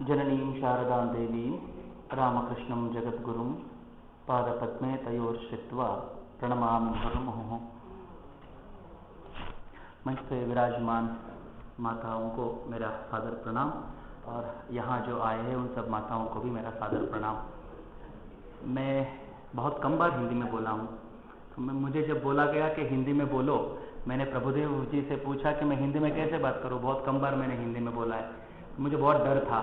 जननीं शारदां देवीं रामकृष्णं जगद्गुरुं पादपद्मे तयोर्श्रित्वा प्रणमामि मुहुर्मुहुः। मंच पे विराजमान माताओं को मेरा सादर प्रणाम और यहाँ जो आए हैं उन सब माताओं को भी मेरा सादर प्रणाम। मैं बहुत कम बार हिंदी में बोला हूँ, तो मुझे जब बोला गया कि हिंदी में बोलो, मैंने प्रभुदेव जी से पूछा कि मैं हिंदी में कैसे बात करूँ। बहुत कम बार मैंने हिंदी में बोला है, मुझे बहुत डर था,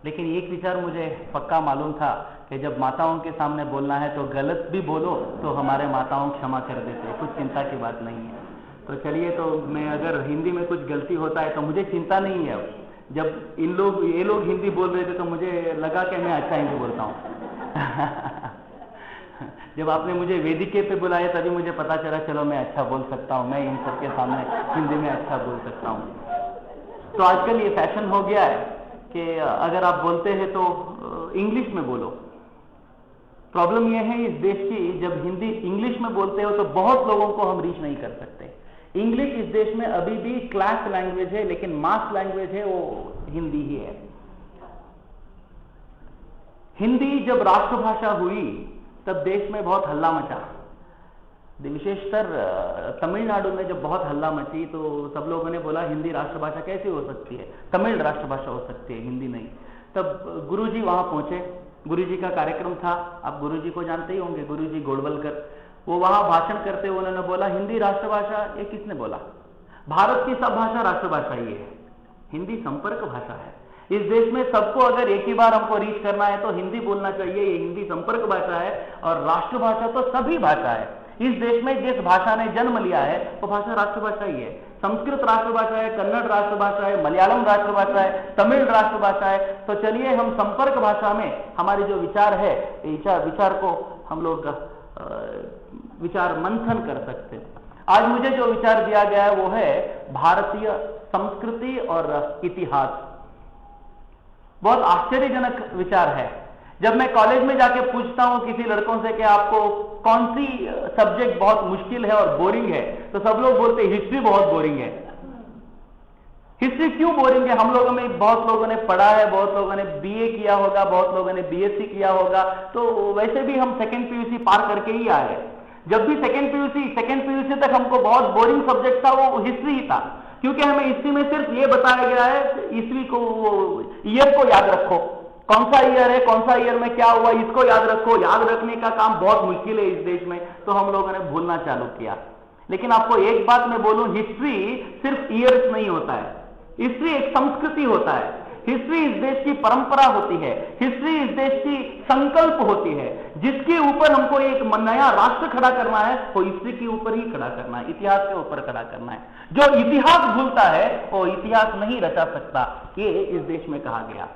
लेकिन एक विचार मुझे पक्का मालूम था कि जब माताओं के सामने बोलना है तो गलत भी बोलो तो हमारे माताओं क्षमा कर देते हैं, कुछ चिंता की बात नहीं है। तो चलिए, तो मैं अगर हिंदी में कुछ गलती होता है तो मुझे चिंता नहीं है। जब ये लोग हिंदी बोल रहे थे तो मुझे लगा कि मैं अच्छा हिंदी बोलता हूँ। जब आपने मुझे वेदिके पे बुलाया तभी मुझे पता चला, चलो मैं अच्छा बोल सकता हूँ, मैं इन सबके सामने हिंदी में अच्छा बोल सकता हूँ। तो आजकल ये फैशन हो गया है कि अगर आप बोलते हैं तो इंग्लिश में बोलो। प्रॉब्लम यह है इस देश की, जब हिंदी इंग्लिश में बोलते हो तो बहुत लोगों को हम रीच नहीं कर सकते। इंग्लिश इस देश में अभी भी क्लास लैंग्वेज है, लेकिन मास लैंग्वेज है वो हिंदी ही है। हिंदी जब राष्ट्रभाषा हुई तब देश में बहुत हल्ला मचा। विशेषकर तमिलनाडु में जब बहुत हल्ला मची तो सब लोगों ने बोला हिंदी राष्ट्रभाषा कैसे हो सकती है, तमिल राष्ट्रभाषा हो सकती है, हिंदी नहीं। तब गुरुजी वहां पहुंचे, गुरुजी का कार्यक्रम था, आप गुरुजी को जानते ही होंगे, गुरुजी गोडवलकर। वो वहां भाषण करते हुए उन्होंने बोला हिंदी राष्ट्रभाषा, ये किसने बोला? भारत की सब भाषा राष्ट्रभाषा ही है, हिंदी संपर्क भाषा है। इस देश में सबको अगर एक ही बार हमको रीच करना है तो हिंदी बोलना चाहिए, ये हिंदी संपर्क भाषा है और राष्ट्रभाषा तो सभी भाषा है। इस देश में जिस भाषा ने जन्म लिया है वो भाषा राष्ट्रभाषा ही है। संस्कृत राष्ट्रभाषा है, कन्नड़ राष्ट्रभाषा है, मलयालम राष्ट्रभाषा है, तमिल राष्ट्रभाषा है। तो चलिए हम संपर्क भाषा में हमारे जो विचार है, विचार को हम लोग विचार मंथन कर सकते हैं। आज मुझे जो विचार दिया गया है वो है भारतीय संस्कृति और इतिहास। बहुत आश्चर्यजनक विचार है। जब मैं कॉलेज में जाके पूछता हूं किसी लड़कों से कि आपको कौन सी सब्जेक्ट बहुत मुश्किल है और बोरिंग है, तो सब लोग बोलते हैं हिस्ट्री बहुत बोरिंग है। हिस्ट्री क्यों बोरिंग है? हम लोगों में बहुत लोगों ने पढ़ा है, बहुत लोगों ने बीए किया होगा, बहुत लोगों ने बीएससी किया होगा, तो वैसे भी हम सेकेंड पीयूसी पार करके ही आए। जब भी सेकेंड पीयूसी तक हमको बहुत बोरिंग सब्जेक्ट था वो हिस्ट्री ही था, क्योंकि हमें हिस्ट्री में सिर्फ ये बताया गया है ईस्वी को, ईयर को याद रखो, कौन सा ईयर है, कौन सा ईयर में क्या हुआ, इसको याद रखो। याद रखने का काम बहुत मुश्किल है इस देश में, तो हम लोगों ने भूलना चालू किया। लेकिन आपको एक बात मैं बोलूं, हिस्ट्री सिर्फ ईयर्स नहीं होता है, हिस्ट्री एक संस्कृति होता है। हिस्ट्री इस देश की परंपरा होती है, हिस्ट्री इस देश की संकल्प होती है। जिसके ऊपर हमको एक नया राष्ट्र खड़ा करना है वो हिस्ट्री के ऊपर ही खड़ा करना है, इतिहास के ऊपर खड़ा करना है। जो इतिहास भूलता है वो इतिहास नहीं रचा सकता, ये इस देश में कहा गया।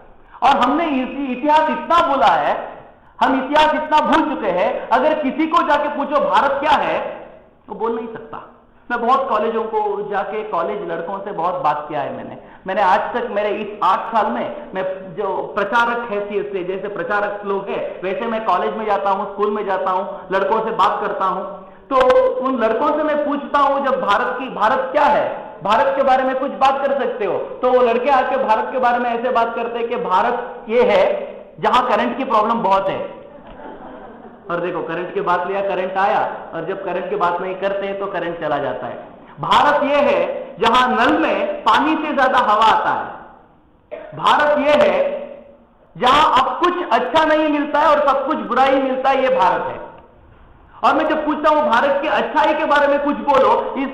और हमने इतिहास इतना भूला है, हम इतिहास इतना भूल चुके हैं, अगर किसी को जाके पूछो भारत क्या है तो बोल नहीं सकता। मैं बहुत कॉलेजों को जाके कॉलेज लड़कों से बहुत बात किया है मैंने आज तक मेरे इस 8 साल में, मैं जो प्रचारक हैसियत से, जैसे प्रचारक लोग हैं वैसे मैं कॉलेज में जाता हूं, स्कूल में जाता हूं, लड़कों से बात करता हूं, तो उन लड़कों से मैं पूछता हूं जब भारत क्या है, भारत के बारे में कुछ बात कर सकते हो? तो वो लड़के आके भारत के बारे में ऐसे बात करते हैं कि भारत ये है जहां करंट की प्रॉब्लम बहुत है। और देखो, करंट की बात लिया, करंट आया, और जब करंट की बात नहीं करते तो करंट चला जाता है। भारत यह है जहां नल में पानी से ज्यादा हवा आता है। भारत यह है जहां अब कुछ अच्छा नहीं मिलता है और सब कुछ बुरा ही मिलता है, यह भारत है। और मैं जब पूछता हूं भारत की अच्छाई के बारे में कुछ बोलो, इस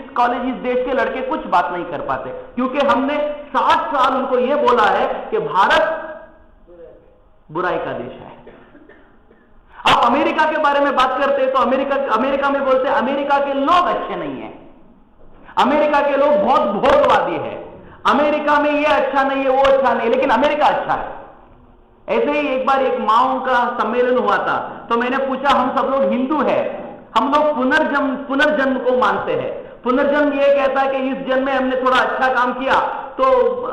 देश के लड़के कुछ बात नहीं कर पाते, क्योंकि हमने 60 साल उनको यह बोला है कि भारत बुराई का देश है। आप अमेरिका के बारे में बात करते हैं तो अमेरिका में बोलते हैं अमेरिका के लोग अच्छे नहीं हैं, अमेरिका के लोग बहुत भोगवादी है, अमेरिका में ये अच्छा नहीं है, वो अच्छा नहीं, लेकिन अमेरिका अच्छा है। ऐसे ही एक बार एक माओ का सम्मेलन हुआ था, तो मैंने पूछा हम सब लोग हिंदू हैं, हम लोग पुनर्जन्म को मानते हैं। पुनर्जन्म ये कहता है कि इस जन्म में हमने थोड़ा अच्छा काम किया तो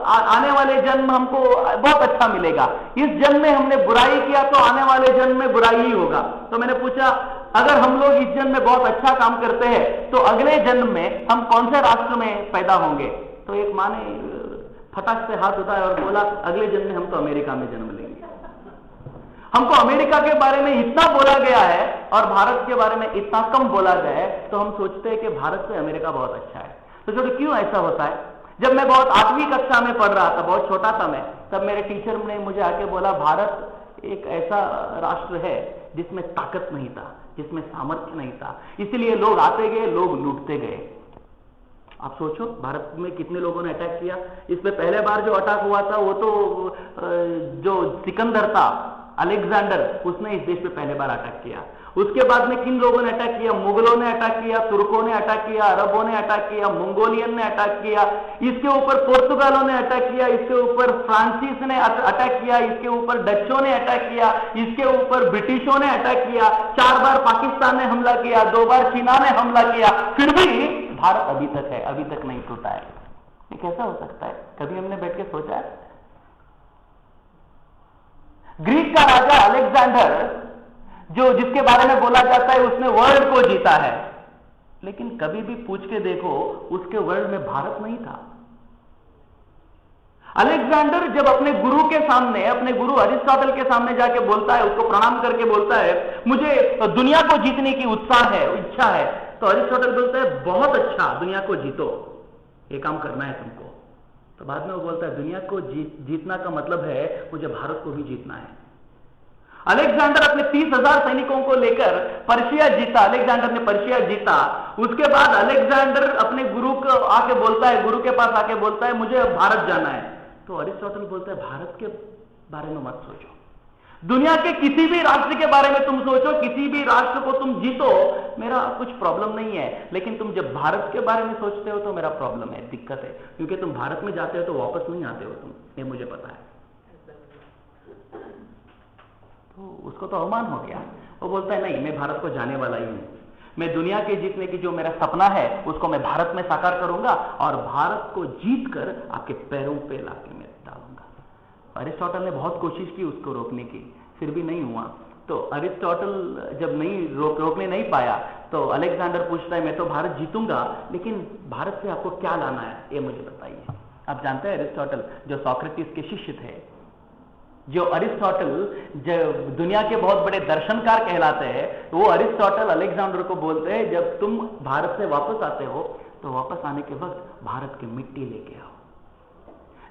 आने वाले जन्म हमको बहुत अच्छा मिलेगा, इस जन्म में हमने बुराई किया तो आने वाले जन्म में बुराई ही होगा। तो मैंने पूछा अगर हम लोग इस जन्म में बहुत अच्छा काम करते हैं तो अगले जन्म में हम कौन से राष्ट्र में पैदा होंगे? तो एक माँ ने फटाक से हाथ उठाया और बोला अगले जन्म में हम तो अमेरिका में जन्म लेंगे। हमको अमेरिका के बारे में इतना बोला गया है और भारत के बारे में इतना कम बोला गया है, तो हम सोचते हैं कि भारत से अमेरिका बहुत अच्छा है। तो छोटे क्यों ऐसा होता है? जब मैं बहुत 8वीं कक्षा में पढ़ रहा था, बहुत छोटा था मैं, तब मेरे टीचर ने मुझे आके बोला भारत एक ऐसा राष्ट्र है जिसमें ताकत नहीं था, जिसमें सामर्थ्य नहीं था, इसलिए लोग आते गए, लोग लूटते गए। आप सोचो भारत में कितने लोगों ने अटैक किया। इसमें पहले बार जो अटैक हुआ था वो तो जो सिकंदर था, अलेक्जेंडर, उसने इस देश पे पहले बार अटैक किया। उसके बाद में किन लोगों ने अटैक किया? मुगलों ने अटैक किया, तुर्कों ने अटैक किया, अरबों ने अटैक किया, मंगोलियन ने अटैक किया, इसके ऊपर पोर्तुगालों ने अटैक किया, इसके ऊपर फ्रांसीस ने अटैक किया, इसके ऊपर डच्चों ने अटैक किया, इसके ऊपर ब्रिटिशों ने अटैक किया, 4 बार पाकिस्तान ने हमला किया, 2 बार चीना ने हमला किया, फिर भी भारत अभी तक है, अभी तक नहीं टूटा है। ये कैसा हो सकता है? कभी हमने बैठ के सोचा है? ग्रीक का राजा अलेक्जेंडर, जो जिसके बारे में बोला जाता है उसने वर्ल्ड को जीता है, लेकिन कभी भी पूछ के देखो उसके वर्ल्ड में भारत नहीं था। अलेक्जेंडर जब अपने गुरु के सामने, अपने गुरु अरिस्टोटल के सामने जाके बोलता है, उसको प्रणाम करके बोलता है मुझे दुनिया को जीतने की उत्साह है, इच्छा है, तो अरिस्टोटल बोलता है बहुत अच्छा, दुनिया को जीतो, ये काम करना है तुमको। तो बाद में वो बोलता है दुनिया को जीतना का मतलब है मुझे भारत को भी जीतना है। अलेक्जेंडर अपने 30,000 सैनिकों को लेकर पर्शिया जीता, अलेक्जेंडर ने पर्शिया जीता। उसके बाद अलेक्जेंडर अपने गुरु को आके बोलता है, गुरु के पास आके बोलता है मुझे भारत जाना है। तो अरिस्टोटल बोलता है भारत के बारे में मत सोचो, दुनिया के किसी भी राष्ट्र के बारे में तुम सोचो, किसी भी राष्ट्र को तुम जीतो, मेरा कुछ प्रॉब्लम नहीं है, लेकिन तुम जब भारत के बारे में सोचते हो तो मेरा प्रॉब्लम है, दिक्कत है, क्योंकि तुम भारत में जाते हो तो वापस नहीं आते हो तुम, ये मुझे पता है। तो उसको तो अवमान हो गया। वो बोलता है नहीं, मैं भारत को जाने वाला ही हूं, मैं दुनिया के जीतने की जो मेरा सपना है उसको मैं भारत में साकार करूंगा और भारत को जीतकर आपके पैरों पे लाके मैं डालूंगा। अरिस्टोटल ने बहुत कोशिश की उसको रोकने की, फिर भी नहीं हुआ। तो अरिस्टोटल जब नहीं रोकने नहीं पाया तो अलेक्जेंडर पूछता है मैं तो भारत जीतूंगा, लेकिन भारत से आपको क्या लाना है ये मुझे बताइए। आप जानते हैं अरिस्टोटल जो सोक्रेटिस के शिष्य थे, जो अरिस्टोटल जो दुनिया के बहुत बड़े दर्शनकार कहलाते हैं, वो अरिस्टोटल अलेक्जेंडर को बोलते हैं जब तुम भारत से वापस आते हो तो वापस आने के वक्त भारत की मिट्टी लेके आओ।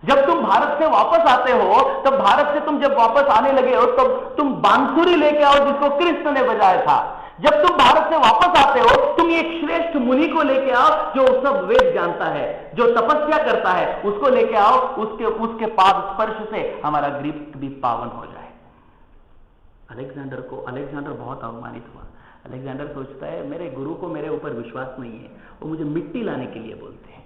जब तुम भारत से वापस आते हो तब भारत से तुम जब वापस आने लगे हो तब तुम बांसुरी लेके आओ जिसको कृष्ण ने बजाया था। जब तुम भारत से वापस आते हो तुम एक श्रेष्ठ मुनि को लेके आओ जो सब वेद जानता है, जो तपस्या करता है, उसको लेके आओ, उसके पाद स्पर्श से हमारा ग्रीक भी पावन हो जाए। अलेक्जेंडर बहुत अवमानित हुआ। अलेक्जेंडर सोचता है मेरे गुरु को मेरे ऊपर विश्वास नहीं है, वो मुझे मिट्टी लाने के लिए बोलते हैं,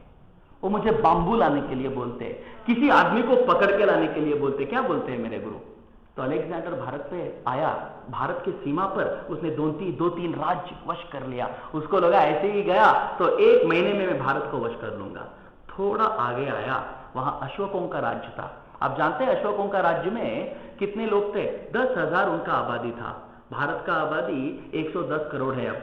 वो मुझे बांबू लाने के लिए बोलते हैं, किसी आदमी को पकड़ के लाने के लिए बोलते हैं, क्या बोलते हैं मेरे गुरु। तो अलेक्जेंडर भारत से आया, भारत की सीमा पर उसने 2-3 राज्य वश कर लिया। उसको लगा ऐसे ही गया तो 1 महीने में मैं भारत को वश कर लूंगा। थोड़ा आगे आया, वहां अशोकों का राज्य था। आप जानते हैं अशोकों का राज्य में कितने लोग थे? 10,000 उनका आबादी था। भारत का आबादी 110 करोड़ है। अब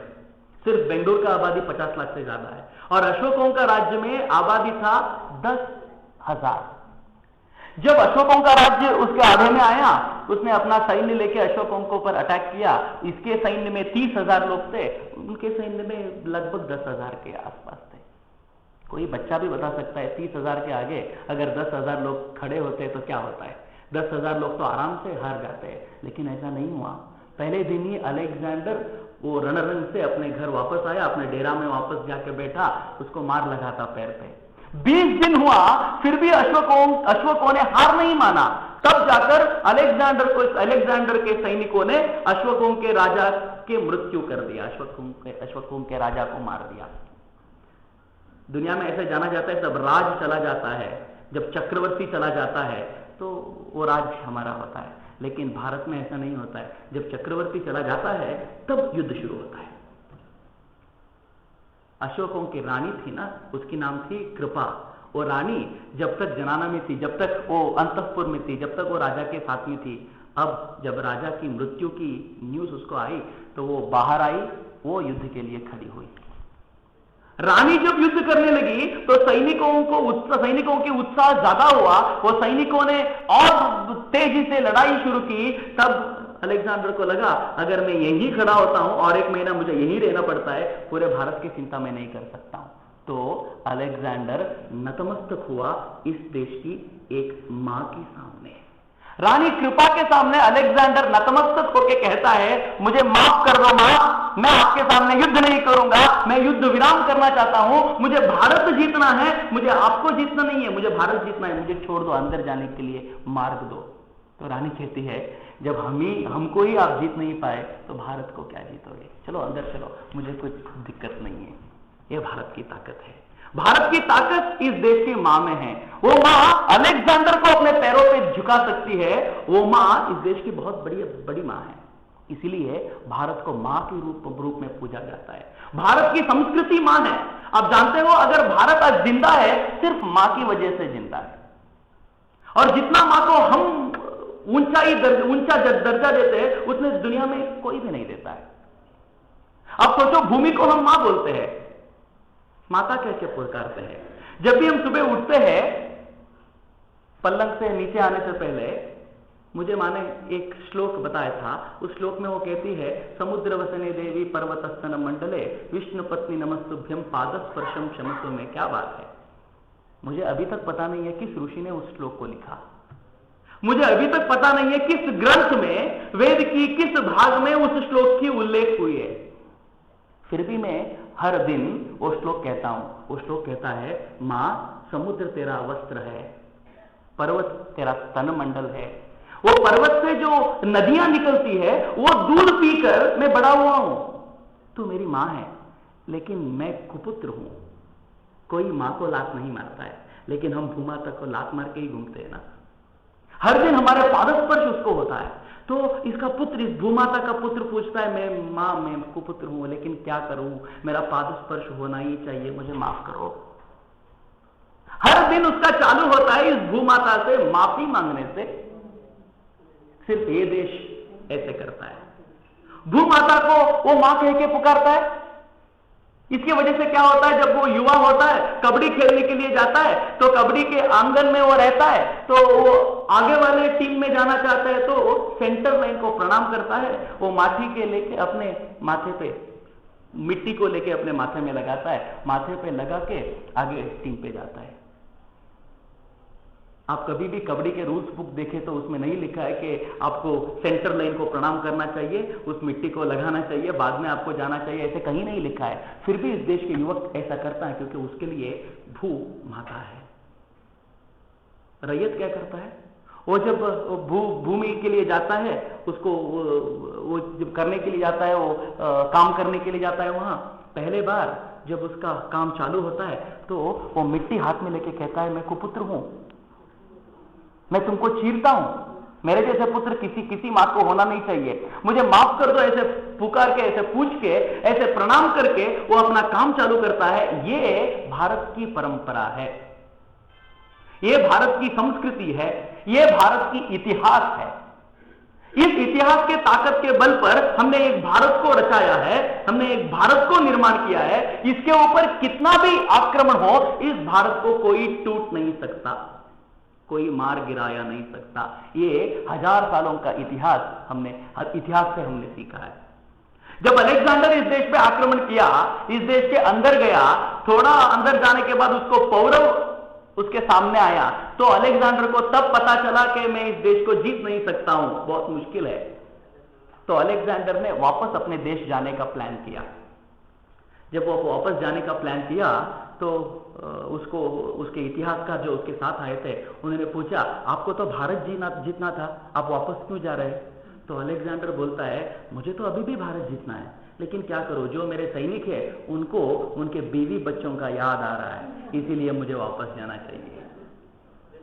सिर्फ बेंगलुरु का आबादी 50 लाख से ज्यादा है और अशोकों का राज्य में आबादी था 10,000। जब अशोकों का राज्य उसके आधे में आया, उसने अपना सैन्य लेके अशोकों के ऊपर अटैक किया। इसके सैन्य में 30,000 लोग थे, उनके सैन्य में लगभग 10,000 के आसपास थे। कोई बच्चा भी बता सकता है 30,000 के आगे अगर 10,000 लोग खड़े होते तो क्या होता है। 10,000 लोग तो आराम से हार जाते हैं, लेकिन ऐसा नहीं हुआ। पहले दिन ही अलेक्जेंडर वो रणरंग से अपने घर वापस आया, अपने डेरा में वापस जाके बैठा, उसको मार लगा था पैर पे। 20 दिन हुआ, फिर भी अश्वकों ने हार नहीं माना। तब जाकर अलेक्जेंडर के सैनिकों ने अश्वकों के राजा के मृत्यु कर दिया, अश्वकों के राजा को मार दिया। दुनिया में ऐसे जाना जाता है जब राज चला जाता है, जब चक्रवर्ती चला जाता है तो वो राज्य हमारा होता है, लेकिन भारत में ऐसा नहीं होता है। जब चक्रवर्ती चला जाता है तब युद्ध शुरू होता है। अशोकों की रानी थी ना, उसकी नाम थी कृपा। वो रानी जब तक जनाना में थी, जब तक वो अंतःपुर में थी, जब तक वो राजा के साथ में थी। अब जब राजा की मृत्यु की न्यूज उसको आई तो वो बाहर आई, वो युद्ध के लिए खड़ी हुई। रानी जब युद्ध करने लगी तो सैनिकों की उत्साह ज्यादा हुआ, वो सैनिकों ने और तेजी से लड़ाई शुरू की। तब अलेक्जेंडर को लगा अगर मैं यहीं खड़ा होता हूं और 1 महीना मुझे यहीं रहना पड़ता है, पूरे भारत की चिंता मैं नहीं कर सकता हूं। तो अलेक्जेंडर नतमस्तक हुआ इस देश की एक मां के सामने। रानी कृपा के सामने अलेक्जेंडर नतमस्तक होकर कहता है, मुझे माफ कर दो मां, मैं आपके सामने युद्ध नहीं करूंगा, मैं युद्ध विराम करना चाहता हूं, मुझे भारत जीतना है, मुझे आपको जीतना नहीं है, मुझे भारत जीतना है, मुझे छोड़ दो, अंदर जाने के लिए मार्ग दो। तो रानी कहती है, जब हमको ही आप जीत नहीं पाए तो भारत को क्या जीतोगे, चलो अंदर चलो, मुझे कुछ दिक्कत नहीं है। यह भारत की ताकत है। भारत की ताकत इस देश की मां में है। वो मां अलेक्जेंडर को अपने पैरों पे झुका सकती है। वो मां इस देश की बहुत बड़ी मां है। इसीलिए भारत को मां के रूप में पूजा जाता है। भारत की संस्कृति मां है। आप जानते हो, अगर भारत आज जिंदा है सिर्फ मां की वजह से जिंदा है। और जितना मां को हम ऊंचा दर्जा देते हैं उतने दुनिया में कोई भी नहीं देता है। अब सोचो, भूमि को हम मां बोलते हैं, माता कैसे पुकारते हैं। जब भी हम सुबह उठते हैं, पलंग से नीचे आने से पहले मुझे माने एक श्लोक बताया था। उस श्लोक में वो कहती है, समुद्र वसने देवी पर्वतस्तन मंडले विष्णु पत्नी नमस्तुभ्यम पादस्पर्शम क्षमस्व में। क्या बात है। मुझे अभी तक पता नहीं है किस ऋषि ने उस श्लोक को लिखा। मुझे अभी तक पता नहीं है किस ग्रंथ में, वेद की किस भाग में उस श्लोक की उल्लेख हुई है। फिर भी मैं हर दिन वो श्लोक कहता हूं। वो श्लोक कहता है, मां समुद्र तेरा वस्त्र है, पर्वत तेरा स्तन मंडल है। वो पर्वत से जो नदियां निकलती है वो दूध पीकर मैं बड़ा हुआ हूं। तू मेरी मां है, लेकिन मैं कुपुत्र हूं। कोई मां को लात नहीं मारता है, लेकिन हम भूमाता को लात मार के ही घूमते हैं ना। हर दिन हमारे पादस्पर्श उसको होता है। तो इसका पुत्र, इस भूमाता का पुत्र पूछता है, मैं कुपुत्र हूं, लेकिन क्या करूं, मेरा पादस्पर्श होना ही चाहिए, मुझे माफ करो। हर दिन उसका चालू होता है इस भूमाता से माफी मांगने से। सिर्फ ये देश ऐसे करता है, भूमाता को वो मां कह के पुकारता है। इसकी वजह से क्या होता है, जब वो युवा होता है, कबड्डी खेलने के लिए जाता है, तो कबड्डी के आंगन में वो रहता है, तो वो आगे वाले टीम में जाना चाहता है, तो वो सेंटर लाइन को प्रणाम करता है। वो माटी के लेके अपने माथे पे, मिट्टी को लेके अपने माथे में लगाता है, माथे पे लगा के आगे टीम पे जाता है। आप कभी भी कबड्डी के रूल्स बुक देखें तो उसमें नहीं लिखा है कि आपको सेंटर लाइन को प्रणाम करना चाहिए, उस मिट्टी को लगाना चाहिए, बाद में आपको जाना चाहिए, ऐसे कहीं नहीं लिखा है। फिर भी इस देश के युवक ऐसा करता है, क्योंकि उसके लिए भू माता है। रैयत क्या करता है, वो जब भूमि के लिए जाता है, उसको वो जब करने के लिए जाता है, वो काम करने के लिए जाता है, वहां पहले बार जब उसका काम चालू होता है तो वो मिट्टी हाथ में लेके कहता है, मैं कुपुत्र हूं, मैं तुमको चीरता हूं, मेरे जैसे पुत्र किसी मां को होना नहीं चाहिए, मुझे माफ कर दो। ऐसे पुकार के, ऐसे पूछ के, ऐसे प्रणाम करके वो अपना काम चालू करता है। ये भारत की परंपरा है, ये भारत की संस्कृति है, ये भारत की इतिहास है। इस इतिहास के ताकत के बल पर हमने एक भारत को रचाया है, हमने एक भारत को निर्माण किया है। इसके ऊपर कितना भी आक्रमण हो, इस भारत को कोई टूट नहीं सकता, कोई मार गिराया नहीं सकता। ये 1000 सालों का इतिहास से हमने सीखा है। जब अलेक्जेंडर इस देश पे आक्रमण किया, इस देश के अंदर गया, थोड़ा अंदर जाने के बाद उसको पौरव उसके सामने आया, तो अलेक्जेंडर को तब पता चला कि मैं इस देश को जीत नहीं सकता हूं, बहुत मुश्किल है। तो अलेक्जेंडर ने वापस अपने देश जाने का प्लान किया। जब वो वापस जाने का प्लान किया तो उसको, उसके इतिहासकार जो उसके साथ आए थे, उन्होंने पूछा, आपको तो भारत जीतना था, आप वापस क्यों जा रहे हैं? तो अलेक्जेंडर बोलता है, मुझे तो अभी भी भारत जीतना है, लेकिन क्या करूं, जो मेरे सैनिक है उनको उनके बीवी बच्चों का याद आ रहा है, इसीलिए मुझे वापस जाना चाहिए।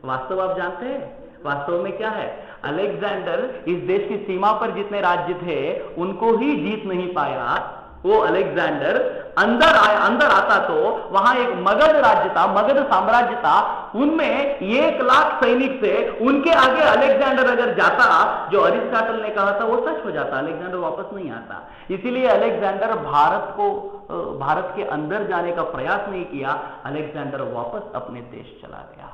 वास्तव आप जानते हैं वास्तव में क्या है? अलेक्जेंडर इस देश की सीमा पर जितने राज्य थे उनको ही जीत नहीं पाया, वो अलेक्जेंडर अंदर आता तो वहां एक मगध राज्य था, मगध साम्राज्य था, उनमें 1,00,000 सैनिक थे। उनके आगे अलेक्जेंडर अगर जाता, जो अरिस्टोटल ने कहा था वो सच हो जाता, अलेक्जेंडर वापस नहीं आता। इसीलिए अलेक्जेंडर भारत के अंदर जाने का प्रयास नहीं किया, अलेक्जेंडर वापस अपने देश चला गया।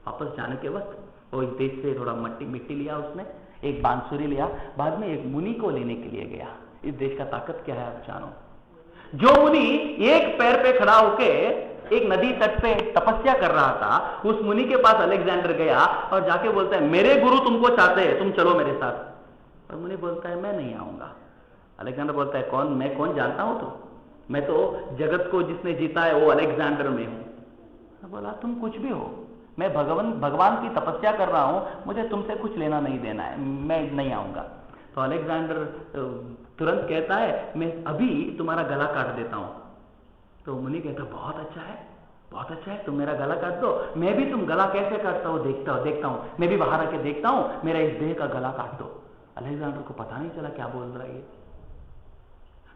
वापस जाने के वक्त वो इस देश से थोड़ा मिट्टी लिया, उसने एक बांसुरी लिया, बाद में एक मुनि को लेने के लिए गया। इस देश का ताकत क्या है आप जानो। जो मुनि एक पैर पे खड़ा होके एक नदी तट पे तपस्या कर रहा था, उस मुनि के पास अलेक्जेंडर गया और जाके बोलता है मेरे गुरु तुमको चाहते हैं, तुम चलो मेरे साथ। और मुनि बोलता है मैं नहीं आऊंगा। अलेक्जेंडर बोलता है कौन, मैं कौन जानता हूं तो, मैं तो जगत को जिसने जीता है वो अलेक्जेंडर में हूं। बोला तुम कुछ भी हो, मैं भगवान की तपस्या कर रहा हूं, मुझे तुमसे कुछ लेना नहीं देना है, मैं नहीं आऊंगा। तो अलेक्जेंडर तुरंत कहता है मैं अभी तुम्हारा गला काट देता हूं। तो मुनि कहता बहुत अच्छा है, बहुत अच्छा है, तुम मेरा गला काट दो, मैं भी तुम गला कैसे काटता हो देखता हूं, मैं भी बाहर आके देखता हूं, मेरा इस देह का गला काट दो। अलेक्जेंडर को पता नहीं चला क्या बोल रहा है।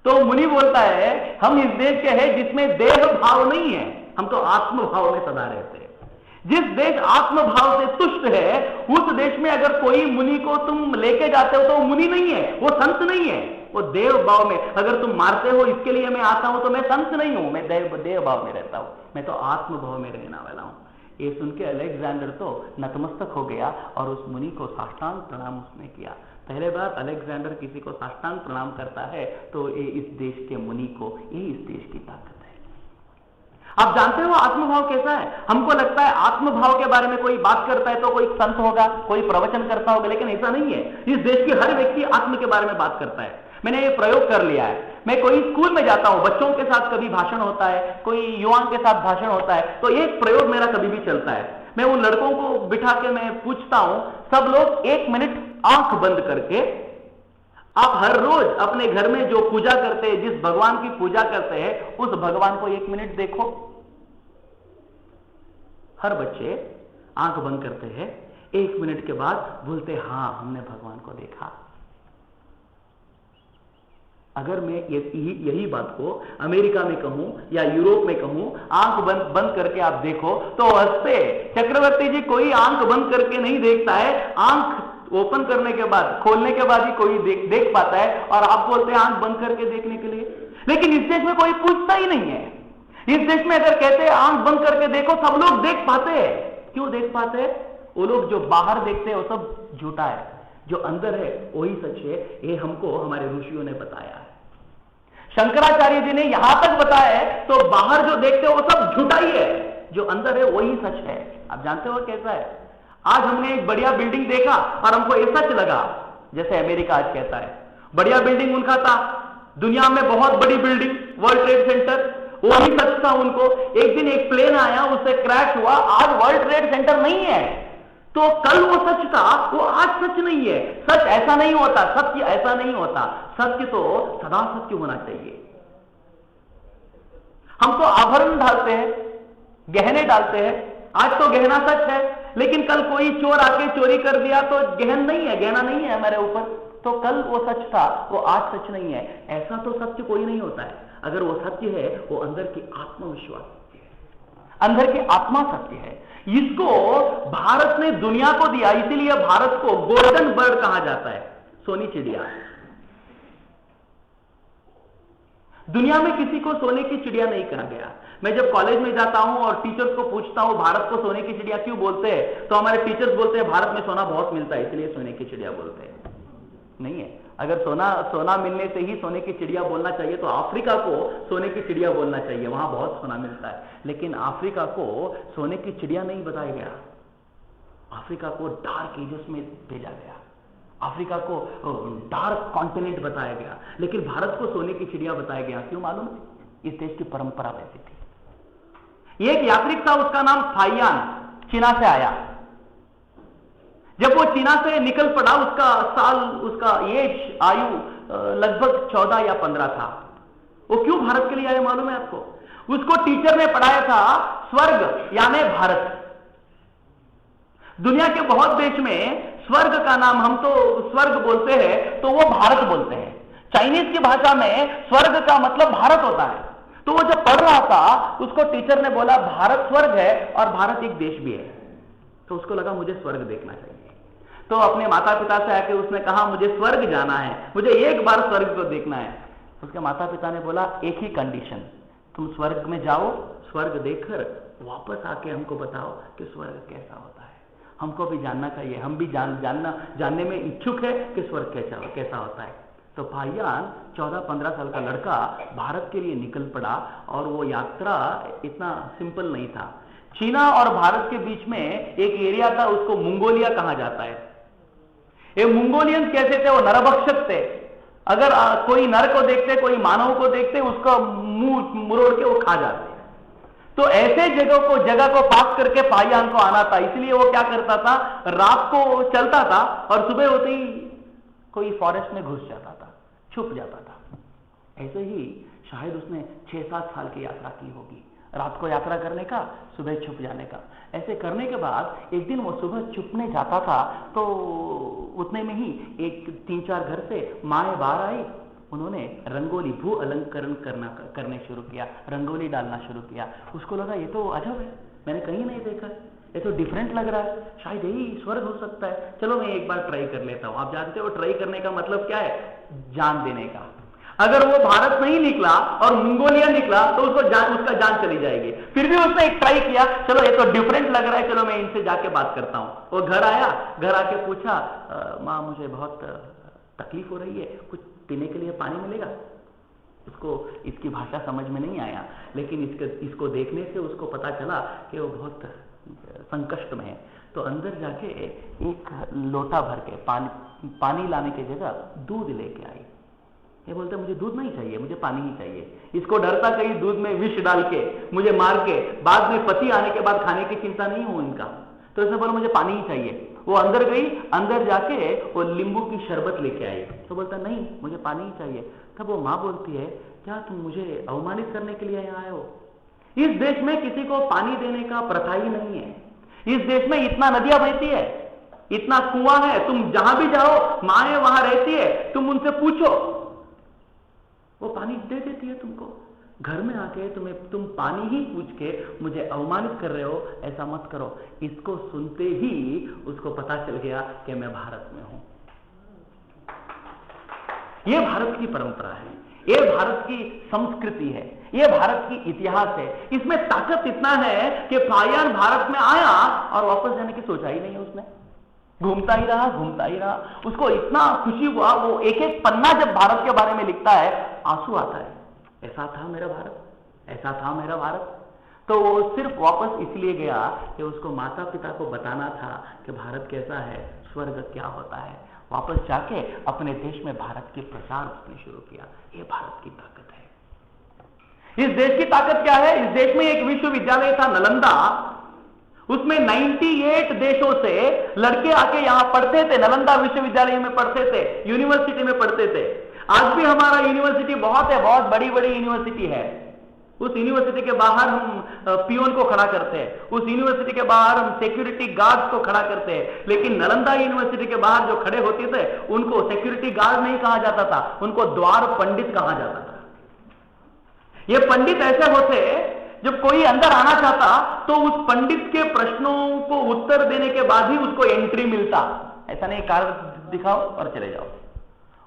तो मुनि बोलता है हम इस देश के हैं जिसमें देह भाव नहीं है, हम तो आत्म भाव में सदा रहते हैं। जिस देश आत्म भाव से तुष्ट है, उस देश में अगर कोई मुनि को तुम लेके जाते हो तो वो मुनि नहीं है, वो संत नहीं है, वो देव भाव में। अगर तुम मारते हो इसके लिए मैं आता हूं तो मैं संत नहीं हूं, मैं देव भाव में रहता हूं, मैं तो आत्म भाव में रहने वाला हूं। ये सुन के अलेक्जेंडर तो नतमस्तक हो गया और उस मुनि को साष्टांग प्रणाम उसने किया। पहले बार अलेक्जेंडर किसी को साष्टांग प्रणाम करता है तो ये इस देश के मुनि को, ये इस देश की ताकत है। आप जानते हो आत्मभाव कैसा है। हमको लगता है आत्मभाव के बारे में कोई बात करता है तो कोई संत होगा, कोई प्रवचन करता होगा, लेकिन ऐसा नहीं है। इस देश की हर व्यक्ति आत्म के बारे में बात करता है। मैंने ये प्रयोग कर लिया है। मैं कोई स्कूल में जाता हूं, बच्चों के साथ कभी भाषण होता है, कोई युवाओं के साथ भाषण होता है, तो एक प्रयोग मेरा कभी भी चलता है। मैं उन लड़कों को बिठा के मैं पूछता हूं, सब लोग 1 मिनट आंख बंद करके, आप हर रोज अपने घर में जो पूजा करते हैं, जिस भगवान की पूजा करते हैं, उस भगवान को 1 मिनट देखो। हर बच्चे आंख बंद करते हैं, 1 मिनट के बाद बोलते हां हमने भगवान को देखा। अगर मैं यही बात को अमेरिका में कहूं या यूरोप में कहूं, आंख बंद करके आप देखो तो हंसते। चक्रवर्ती जी कोई आंख बंद करके नहीं देखता है, आंख ओपन करने के बाद, खोलने के बाद ही कोई देख पाता है, और आप बोलते हैं आंख बंद करके देखने के लिए। लेकिन इस देश में कोई पूछता ही नहीं है। इस देश में अगर कहते हैं आंख बंद करके देखो, सब लोग देख पाते हैं। क्यों देख पाते हैं? वो लोग जो बाहर देखते हैं वो सब झूठा है, जो अंदर है वही सच है। ये हमको हमारे ऋषियों ने बताया है। शंकराचार्य जी ने यहां तक बताया है, तो बाहर जो देखते हो वो सब झूठा ही है, जो अंदर है वही सच है। आप जानते हो कैसा है? आज हमने एक बढ़िया बिल्डिंग देखा और हमको ये सच लगा, जैसे अमेरिका आज कहता है बढ़िया बिल्डिंग उनका था, दुनिया में बहुत बड़ी बिल्डिंग वर्ल्ड ट्रेड सेंटर, वो ही सच था उनको। एक दिन एक प्लेन आया, उससे क्रैश हुआ, आज वर्ल्ड ट्रेड सेंटर नहीं है। तो कल वो सच था, वो आज सच नहीं है। सच ऐसा नहीं होता, सत्य ऐसा नहीं होता। सत्य तो सदा सत्य होना चाहिए। हम तो आभरण डालते हैं, गहने डालते हैं, आज तो गहना सच है, लेकिन कल कोई चोर आके चोरी कर दिया तो गहन नहीं है, गहना नहीं है हमारे ऊपर, तो कल वो सच था, वो आज सच नहीं है। ऐसा तो सत्य कोई नहीं होता है। अगर वो सत्य है, वो अंदर की आत्मविश्वास सत्य है, अंदर की आत्मा सत्य है। इसको भारत ने दुनिया को दिया, इसीलिए भारत को गोल्डन बर्ड कहा जाता है, सोनी चिड़िया। दुनिया में किसी को सोने की चिड़िया नहीं कहा गया। मैं जब कॉलेज में जाता हूं और टीचर्स को पूछता हूं भारत को सोने की चिड़िया क्यों बोलते हैं, तो हमारे टीचर्स बोलते हैं भारत में सोना बहुत मिलता है इसलिए सोने की चिड़िया बोलते हैं। नहीं है। अगर सोना मिलने से ही सोने की चिड़िया बोलना चाहिए तो अफ्रीका को सोने की चिड़िया बोलना चाहिए, वहां बहुत सोना मिलता है। लेकिन अफ्रीका को सोने की चिड़िया नहीं बताया गया, अफ्रीका को डार्क एजेस में भेजा गया, अफ्रीका को डार्क कॉन्टिनेंट बताया गया, लेकिन भारत को सोने की चिड़िया बताया गया। क्यों मालूम? इस देश की परंपरा वैसी थी। एक यात्रिक था, उसका नाम फाइयान, चीना से आया। जब वो चीना से निकल पड़ा, उसका आयु लगभग 14 या 15 था। वो क्यों भारत के लिए आया मालूम है आपको? उसको टीचर ने पढ़ाया था स्वर्ग यानी भारत। दुनिया के बहुत देश में स्वर्ग का नाम हम तो स्वर्ग बोलते हैं, तो वो भारत बोलते हैं। चाइनीज की भाषा में स्वर्ग का मतलब भारत होता है। तो वो जब पढ़ रहा था, उसको टीचर ने बोला भारत स्वर्ग है और भारत एक देश भी है। तो उसको लगा मुझे स्वर्ग देखना चाहिए। तो अपने माता पिता से आके उसने कहा मुझे स्वर्ग जाना है, मुझे एक बार स्वर्ग को देखना है। उसके माता पिता ने बोला एक ही कंडीशन, तुम स्वर्ग में जाओ, स्वर्ग देखकर वापस आके हमको बताओ कि स्वर्ग कैसा होता है। हमको भी जानना चाहिए, हम भी जानने में इच्छुक है कि स्वर्ग कैसा होता है। तो फाहियान 14-15 साल का लड़का भारत के लिए निकल पड़ा और वो यात्रा इतना सिंपल नहीं था। चीना और भारत के बीच में एक एरिया था, उसको मंगोलिया कहा जाता है। ये मंगोलियंस कैसे थे? वो नरभक्षक थे। अगर कोई नर को देखते, कोई मानव को देखते, उसका मुंह मुरोड़ के वो खा जाते। तो ऐसे जगह को पास करके फाहियान को आना था। इसलिए वो क्या करता था, रात को चलता था और सुबह होते ही कोई फॉरेस्ट में घुस जाता था, छुप जाता था। ऐसे ही शायद उसने 6-7 साल की यात्रा की होगी, रात को यात्रा करने का, सुबह छुप जाने का। ऐसे करने के बाद एक दिन वो सुबह छुपने जाता था, तो उतने में ही एक 3-4 घर से माएँ बाहर आई। उन्होंने रंगोली, भू अलंकरण करने शुरू किया, रंगोली डालना शुरू किया। उसको लगा ये तो अजब है, मैंने कहीं नहीं देखा, ये तो डिफरेंट लग रहा है, शायद यही स्वर्ग हो सकता है, चलो मैं एक बार ट्राई कर लेता हूं। आप जानते हो ट्राई करने का मतलब क्या है? जान देने का। अगर वो भारत नहीं निकला और मंगोलिया निकला तो उसका जान चली जाएगी। फिर भी उसने एक ट्राई किया, चलो ये तो डिफरेंट लग रहा है, चलो मैं इनसे जाके बात करता हूं। वो घर आया, घर आके पूछा, माँ मुझे बहुत तकलीफ हो रही है, कुछ पीने के लिए पानी मिलेगा? उसको इसकी भाषा समझ में नहीं आया, लेकिन इसको देखने से उसको पता चला कि वो बहुत संकष्ट में है। तो अंदर जाके एक लोटा भर के पानी लाने की जगह दूध लेके आई। ये बोलते मुझे दूध नहीं चाहिए, मुझे पानी ही चाहिए। इसको डर था कहीं दूध में विष डाल के मुझे मार के बाद में पति आने के बाद खाने की चिंता नहीं हो इनका। तो इसने बोला मुझे पानी ही चाहिए। वो अंदर गई, अंदर जाके वो नींबू की शरबत लेके आई। तो बोलता नहीं मुझे पानी ही चाहिए। तब वो माँ बोलती है, क्या तुम मुझे अवमानित करने के लिए यहाँ आए हो? इस देश में किसी को पानी देने का प्रथा ही नहीं है। इस देश में इतना नदियां बहती है, इतना कुआं है, तुम जहां भी जाओ माएँ वहां रहती है, तुम उनसे पूछो, वो पानी दे देती है तुमको। घर में आके तुम पानी ही पूछ के मुझे अवमानित कर रहे हो, ऐसा मत करो। इसको सुनते ही उसको पता चल गया कि मैं भारत में हूं। यह भारत की परंपरा है, यह भारत की संस्कृति है, यह भारत की इतिहास है। इसमें ताकत इतना है कि फाहियान भारत में आया और वापस जाने की सोचा ही नहीं उसने। घूमता ही रहा। उसको इतना खुशी हुआ, वो एक एक पन्ना जब भारत के बारे में लिखता है आंसू आता है। ऐसा था मेरा भारत, ऐसा था मेरा भारत। तो वो सिर्फ वापस इसलिए गया कि उसको माता पिता को बताना था कि भारत कैसा है, स्वर्ग क्या होता है। वापस जाके अपने देश में भारत के प्रचार उसने शुरू किया। ये भारत की ताकत है। इस देश की ताकत क्या है? इस देश में एक विश्वविद्यालय था नालंदा, उसमें 98 देशों से लड़के आके यहां पढ़ते थे। नालंदा विश्वविद्यालय में पढ़ते थे, यूनिवर्सिटी में पढ़ते थे। आज भी हमारा यूनिवर्सिटी बहुत है, बहुत बड़ी बड़ी यूनिवर्सिटी है। उस यूनिवर्सिटी के बाहर हम पियोन को खड़ा करते हैं, उस यूनिवर्सिटी के बाहर हम सिक्योरिटी गार्ड्स को खड़ा करते हैं। लेकिन नालंदा यूनिवर्सिटी के बाहर जो खड़े होते थे उनको सिक्योरिटी गार्ड नहीं कहा जाता था, उनको द्वार पंडित कहा जाता था। ये पंडित ऐसे होते, जब कोई अंदर आना चाहता तो उस पंडित के प्रश्नों को उत्तर देने के बाद ही उसको एंट्री मिलता। ऐसा नहीं कार्ड दिखाओ और चले जाओ।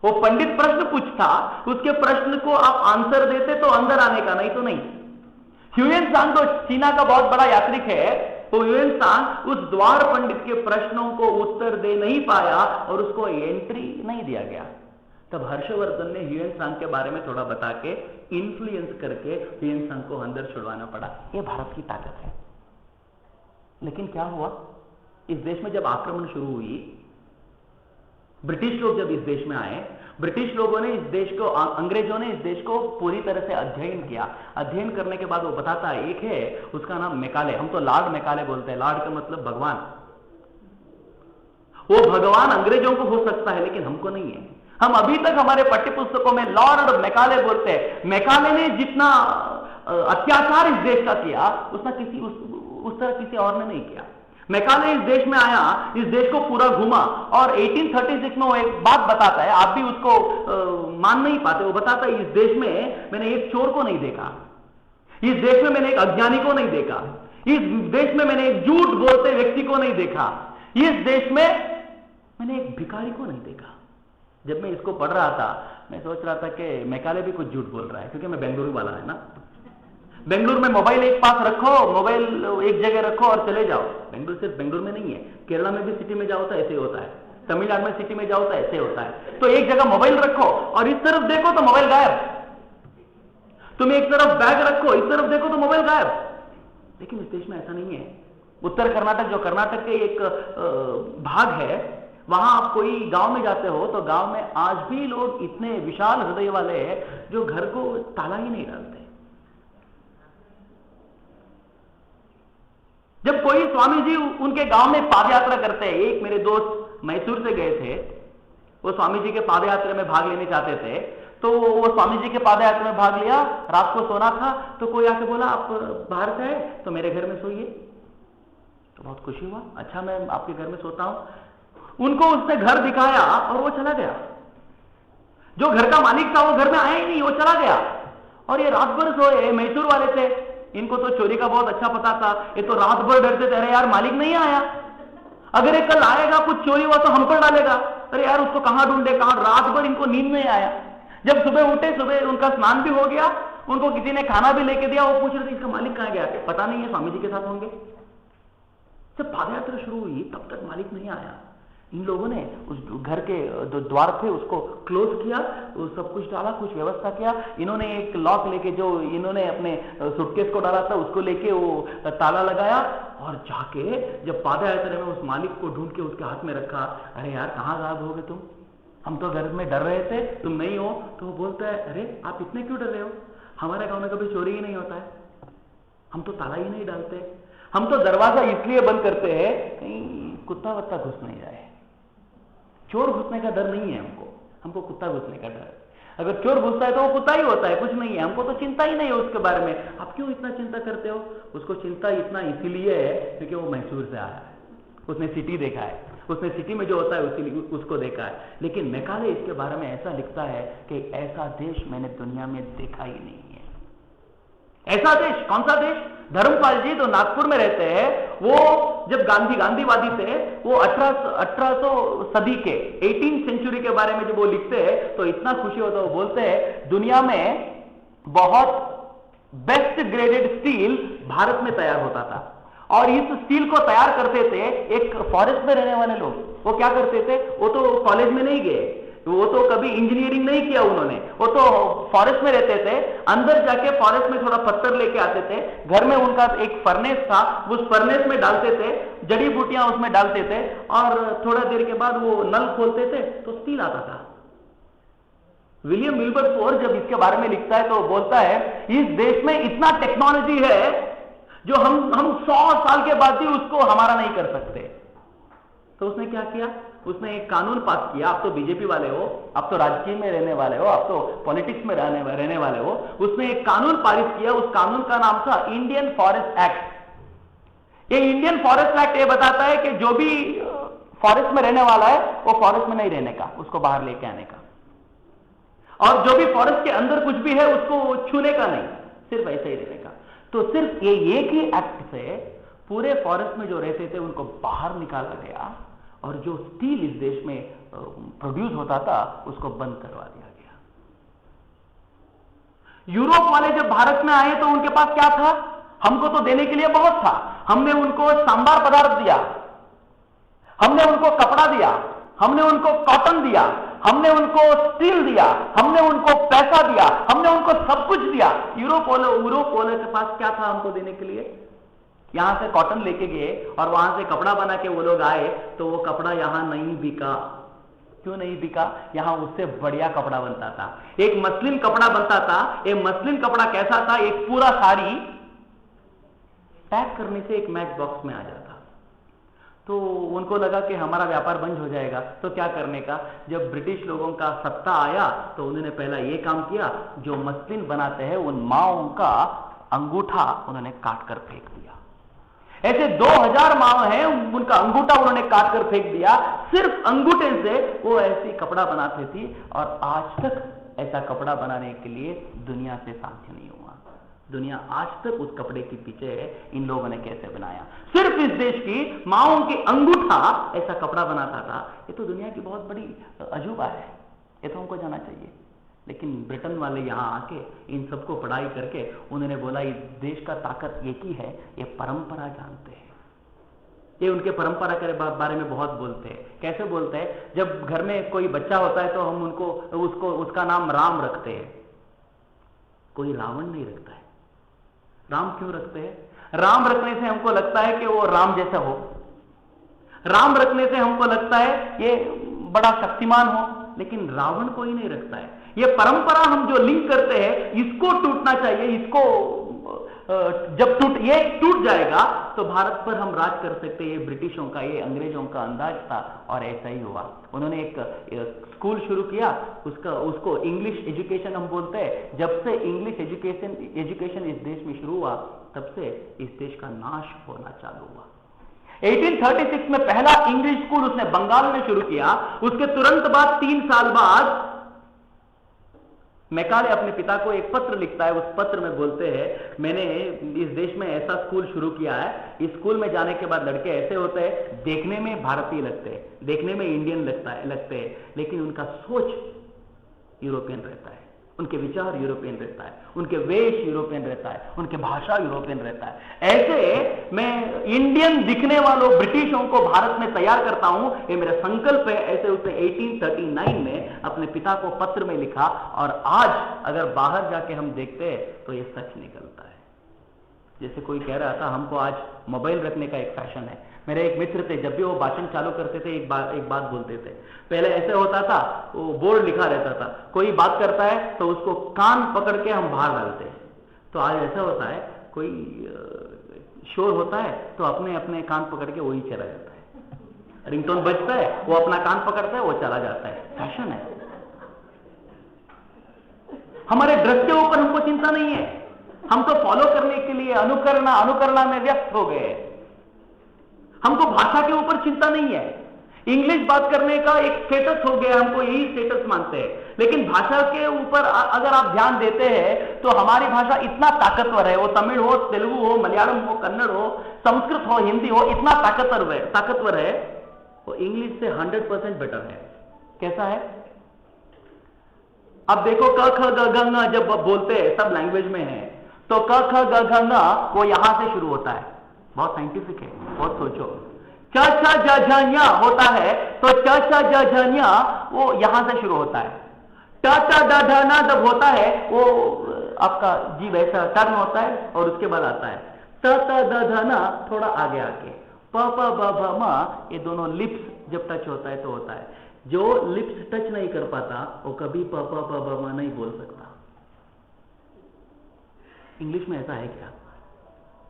वो पंडित प्रश्न पूछता, उसके प्रश्न को आप आंसर देते तो अंदर आने का, नहीं तो नहीं। ह्यूएन सांग तो चीना का बहुत बड़ा यात्रिक है, तो ह्यूएन सांग उस द्वार पंडित के प्रश्नों को उत्तर दे नहीं पाया और उसको एंट्री नहीं दिया गया। तब हर्षवर्धन ने ह्यूएन सांग के बारे में थोड़ा बता के इन्फ्लुएंस करके ह्यूएन सांग को अंदर छुड़वाना पड़ा। यह भारत की ताकत है। लेकिन क्या हुआ, इस देश में जब आक्रमण शुरू हुई, ब्रिटिश लोग जब इस देश में आए, ब्रिटिश लोगों ने इस देश को, अंग्रेजों ने इस देश को पूरी तरह से अध्ययन किया। अध्ययन करने के बाद वो बताता है, एक है उसका नाम मैकाले, हम तो लॉर्ड मैकाले बोलते हैं, लॉर्ड का मतलब भगवान। वो भगवान अंग्रेजों को हो सकता है लेकिन हमको नहीं है। हम अभी तक हमारे पाठ्य पुस्तकों में लॉर्ड मैकाले बोलते हैं। मैकाले ने जितना अत्याचार इस देश का किया उस तरह किसी और ने नहीं किया। मैकाले इस देश में आया, इस देश को पूरा घूमा और 1836 में वो एक बात बताता है, आप भी उसको मान नहीं पाते। वो बताता है, इस देश में मैंने एक चोर को नहीं देखा, इस देश में मैंने एक अज्ञानी को नहीं देखा, इस देश में मैंने एक झूठ बोलते व्यक्ति को नहीं देखा, इस देश में मैंने एक भिखारी को नहीं देखा। जब मैं इसको पढ़ रहा था, मैं सोच रहा था कि मैकाले भी कुछ झूठ बोल रहा है, क्योंकि मैं बेंगलुरु वाला है ना। बेंगलुरु में मोबाइल एक पास रखो, मोबाइल एक जगह रखो और चले जाओ। बेंगलुरु सिर्फ बेंगलुरु में नहीं है, केरला में भी सिटी में जाओ तो ऐसे होता है, तमिलनाडु में सिटी में जाओ तो ऐसे होता है। तो एक जगह मोबाइल रखो और इस तरफ देखो तो मोबाइल गायब, तुम एक तरफ बैग रखो, इस तरफ देखो तो मोबाइल गायब। लेकिन इस देश में ऐसा नहीं है। उत्तर कर्नाटक, जो कर्नाटक के एक भाग है, वहां आप कोई गांव में जाते हो तो गांव में आज भी लोग इतने विशाल हृदय वाले हैं जो घर को ताला ही नहीं डालते। जब कोई स्वामी जी उनके गांव में पाद यात्रा करते हैं, एक मेरे दोस्त मैसूर से गए थे, वो स्वामी जी के पाद यात्रा में भाग लेने चाहते थे, तो वो स्वामी जी के पाद यात्रा में भाग लिया। रात को सोना था तो कोई आके बोला, आप बाहर से आए तो मेरे घर में सोइए। तो बहुत खुशी हुआ, अच्छा मैं आपके घर में सोता हूं। उनको उसने घर दिखाया और वो चला गया। जो घर का मालिक था वो घर में आया ही नहीं, वो चला गया। और ये रात भर सोए, मैसूर वाले थे, इनको तो चोरी का बहुत अच्छा पता था। ये तो रात भर डरते थे, अरे यार मालिक नहीं आया, अगर ये कल आएगा कुछ चोरी हुआ तो हम पर डालेगा, अरे यार उसको कहां ढूंढे कहां। रात भर इनको नींद नहीं आया। जब सुबह उठे, सुबह उनका स्नान भी हो गया, उनको किसी ने खाना भी लेके दिया। वो पूछ रहे थे इसका मालिक कहां गया, पता नहीं है, स्वामी जी के साथ होंगे। जब पाद यात्रा शुरू हुई तब तक मालिक नहीं आया। इन लोगों ने उस घर के जो द्वार थे उसको क्लोज किया, सब कुछ डाला, कुछ व्यवस्था किया। इन्होंने एक लॉक लेके, जो इन्होंने अपने सूटकेस को डाला था उसको लेके वो ताला लगाया और जाके जब पाद यात्रा में उस मालिक को ढूंढ के उसके हाथ में रखा, अरे यार कहां गायब हो गए तुम, हम तो घर में डर रहे थे, तुम नहीं हो। तो वो बोलता है, अरे आप इतने क्यों डर रहे हो, हमारे गांव में कभी चोरी ही नहीं होता है, हम तो ताला ही नहीं डालते, हम तो दरवाजा इसलिए बंद करते हैं कहीं कुत्ता वत्ता घुस नहीं जाए। चोर घुसने का डर नहीं है हमको, हमको कुत्ता घुसने का डर है। अगर चोर घुसता है तो वो कुत्ता ही होता है, कुछ नहीं है, हमको तो चिंता ही नहीं है उसके बारे में। आप क्यों इतना चिंता करते हो? उसको चिंता इतना इसीलिए है क्योंकि वो मैसूर से आया है, उसने सिटी देखा है, उसने सिटी में जो होता है उसको देखा है। लेकिन मैकाले इसके बारे में ऐसा लिखता है कि ऐसा देश मैंने दुनिया में देखा ही नहीं है। ऐसा देश, कौन सा देश? धर्मपाल जी जो नागपुर में रहते हैं, वो जब गांधीवादी थे, वो 1800 सदी के 18th सेंचुरी के बारे में जब वो लिखते हैं तो इतना खुशी होता है। वो बोलते हैं दुनिया में बहुत बेस्ट ग्रेडेड स्टील भारत में तैयार होता था, और इस स्टील को तैयार करते थे एक फॉरेस्ट में रहने वाले लोग। वो क्या करते थे, वो तो कॉलेज में नहीं गए, वो तो कभी इंजीनियरिंग नहीं किया उन्होंने, वो तो फॉरेस्ट में रहते थे, अंदर जाके फॉरेस्ट में थोड़ा पत्थर लेके आते थे, घर में उनका एक फर्नेस था, उस फर्नेस में डालते थे, जड़ी बूटियां उसमें डालते थे, और थोड़ा देर के बाद वो नल खोलते थे तो स्टील आता था। विलियम विल्बरफोर्स जब इसके बारे में लिखता है तो बोलता है इस देश में इतना टेक्नोलॉजी है जो हम 100 साल के बाद भी उसको हमारा नहीं कर सकते। तो उसने क्या किया, उसने एक कानून पास किया। आप तो बीजेपी वाले हो, आप तो राजकीय में रहने वाले हो, आप तो पॉलिटिक्स में रहने वाले हो। उसने एक कानून पारित किया, उस कानून का नाम था इंडियन फॉरेस्ट एक्ट। ये इंडियन फॉरेस्ट एक्ट ये बताता है कि जो भी फॉरेस्ट में रहने वाला है वो फॉरेस्ट में नहीं रहने का, उसको बाहर लेके आने का, और जो भी फॉरेस्ट के अंदर कुछ भी है उसको छूने का नहीं, सिर्फ ऐसे ही रहने का। तो सिर्फ ये एक ही एक्ट से पूरे फॉरेस्ट में जो रहते थे उनको बाहर निकाला गया, और जो स्टील इस देश में प्रोड्यूस होता था उसको बंद करवा दिया गया। यूरोप वाले जब भारत में आए तो उनके पास क्या था, हमको तो देने के लिए बहुत था। हमने उनको सांबार पदार्थ दिया, हमने उनको कपड़ा दिया, हमने उनको कॉटन दिया, हमने उनको स्टील दिया, हमने उनको पैसा दिया, हमने उनको सब कुछ दिया। यूरोप वाले के पास क्या था हमको देने के लिए? यहां से कॉटन लेके गए और वहां से कपड़ा बना के वो लोग आए, तो वो कपड़ा यहां नहीं बिका। क्यों नहीं बिका? यहां उससे बढ़िया कपड़ा बनता था, एक मसलिन कपड़ा बनता था। एक मसलिन कपड़ा कैसा था, एक पूरा साड़ी पैक करने से एक मैच बॉक्स में आ जाता। तो उनको लगा कि हमारा व्यापार बंद हो जाएगा, तो क्या करने का, जब ब्रिटिश लोगों का सत्ता आया तो उन्होंने पहला ये काम किया, जो मसलिन बनाते हैं उन माओं का अंगूठा उन्होंने काट कर फेंक दिया। ऐसे 2000 माँ हैं, उनका अंगूठा उन्होंने काट कर फेंक दिया, सिर्फ अंगूठे से वो ऐसी कपड़ा बनाते थी, और आज तक ऐसा कपड़ा बनाने के लिए दुनिया से साध्य नहीं हुआ। दुनिया आज तक उस कपड़े के पीछे है, इन लोगों ने कैसे बनाया। सिर्फ इस देश की माओं के अंगूठा ऐसा कपड़ा बनाता था। ये तो दुनिया की बहुत बड़ी अजूबा है, ये तो हमको जाना चाहिए। लेकिन ब्रिटेन वाले यहां आके इन सबको पढ़ाई करके उन्होंने बोला इस देश का ताकत एक ही है, ये परंपरा जानते हैं। ये उनके परंपरा के बारे में बहुत बोलते हैं। कैसे बोलते हैं? जब घर में कोई बच्चा होता है तो हम उसका नाम राम रखते हैं, कोई रावण नहीं रखता है। राम क्यों रखते हैं? राम रखने से हमको लगता है कि वो राम जैसा हो, राम रखने से हमको लगता है ये बड़ा शक्तिमान हो, लेकिन रावण कोई नहीं रखता है। ये परंपरा हम जो लिंक करते हैं, इसको टूटना चाहिए। इसको जब ये टूट जाएगा तो भारत पर हम राज कर सकते हैं। ये ब्रिटिशों का, ये अंग्रेजों का अंदाज था, और ऐसा ही हुआ। उन्होंने एक स्कूल शुरू किया, उसको इंग्लिश एजुकेशन हम बोलते हैं। जब से इंग्लिश एजुकेशन इस देश में शुरू हुआ, तब से इस देश का नाश होना चालू हुआ। 1836 में पहला इंग्लिश स्कूल उसने बंगाल में शुरू किया। उसके तुरंत बाद 3 साल बाद मैकाले अपने पिता को एक पत्र लिखता है। उस पत्र में बोलते हैं, मैंने इस देश में ऐसा स्कूल शुरू किया है। इस स्कूल में जाने के बाद लड़के ऐसे होते हैं, देखने में भारतीय लगते हैं, देखने में इंडियन लगते हैं, लेकिन उनका सोच यूरोपियन रहता है, उनके विचार यूरोपियन रहता है, उनके वेश यूरोपियन रहता है, उनके भाषा यूरोपियन रहता है। ऐसे मैं इंडियन दिखने वालों ब्रिटिशों को भारत में तैयार करता हूं, ये मेरा संकल्प है। ऐसे उसने 1839 में अपने पिता को पत्र में लिखा, और आज अगर बाहर जाके हम देखते हैं तो ये सच निकलता है। जैसे कोई कह रहा था हमको आज मोबाइल रखने का एक फैशन है। मेरे एक मित्र थे, जब भी वो भाषण चालू करते थे एक बात बोलते थे। पहले ऐसे होता था, वो बोर्ड लिखा रहता था, कोई बात करता है तो उसको कान पकड़ के हम बाहर डालते हैं। तो आज ऐसा होता है, कोई शोर होता है तो अपने अपने कान पकड़ के वही चला जाता है। रिंगटोन बजता है, वो अपना कान पकड़ता है, वो चला जाता है। फैशन है। हमारे ड्रेस के ऊपर हमको चिंता नहीं है, हम तो फॉलो करने के लिए अनुकरणा में व्यस्त हो गए। हमको भाषा के ऊपर चिंता नहीं है। इंग्लिश बात करने का एक स्टेटस हो गया, हमको यही स्टेटस मानते हैं। लेकिन भाषा के ऊपर अगर आप ध्यान देते हैं तो हमारी भाषा इतना ताकतवर है, वो तमिल हो, तेलुगु हो, मलयालम हो, कन्नड़ हो, संस्कृत हो, हिंदी हो, इतना ताकतवर है, वो इंग्लिश से 100% बेटर है। कैसा है? अब देखो, क ख ग घ ङ जब बोलते हैं, सब लैंग्वेज में है, तो क ख ग घ ङ वो यहां से शुरू होता है। बहुत साइंटिफिक है, बहुत सोचो। च छ ज झ ञ होता है, तो च छ ज झ ञ वो यहां से शुरू होता है। ट ट ड ढ न जब होता है, वो आपका जीभ ऐसा टर्न होता है और उसके बाद आता है त त द ध न, थोड़ा आगे आके प प ब भ म, ये दोनों लिप्स जब टच होता है तो होता है। जो लिप्स टच नहीं कर पाता वो कभी प प ब भ म नहीं बोल सकता। इंग्लिश में ऐसा है क्या?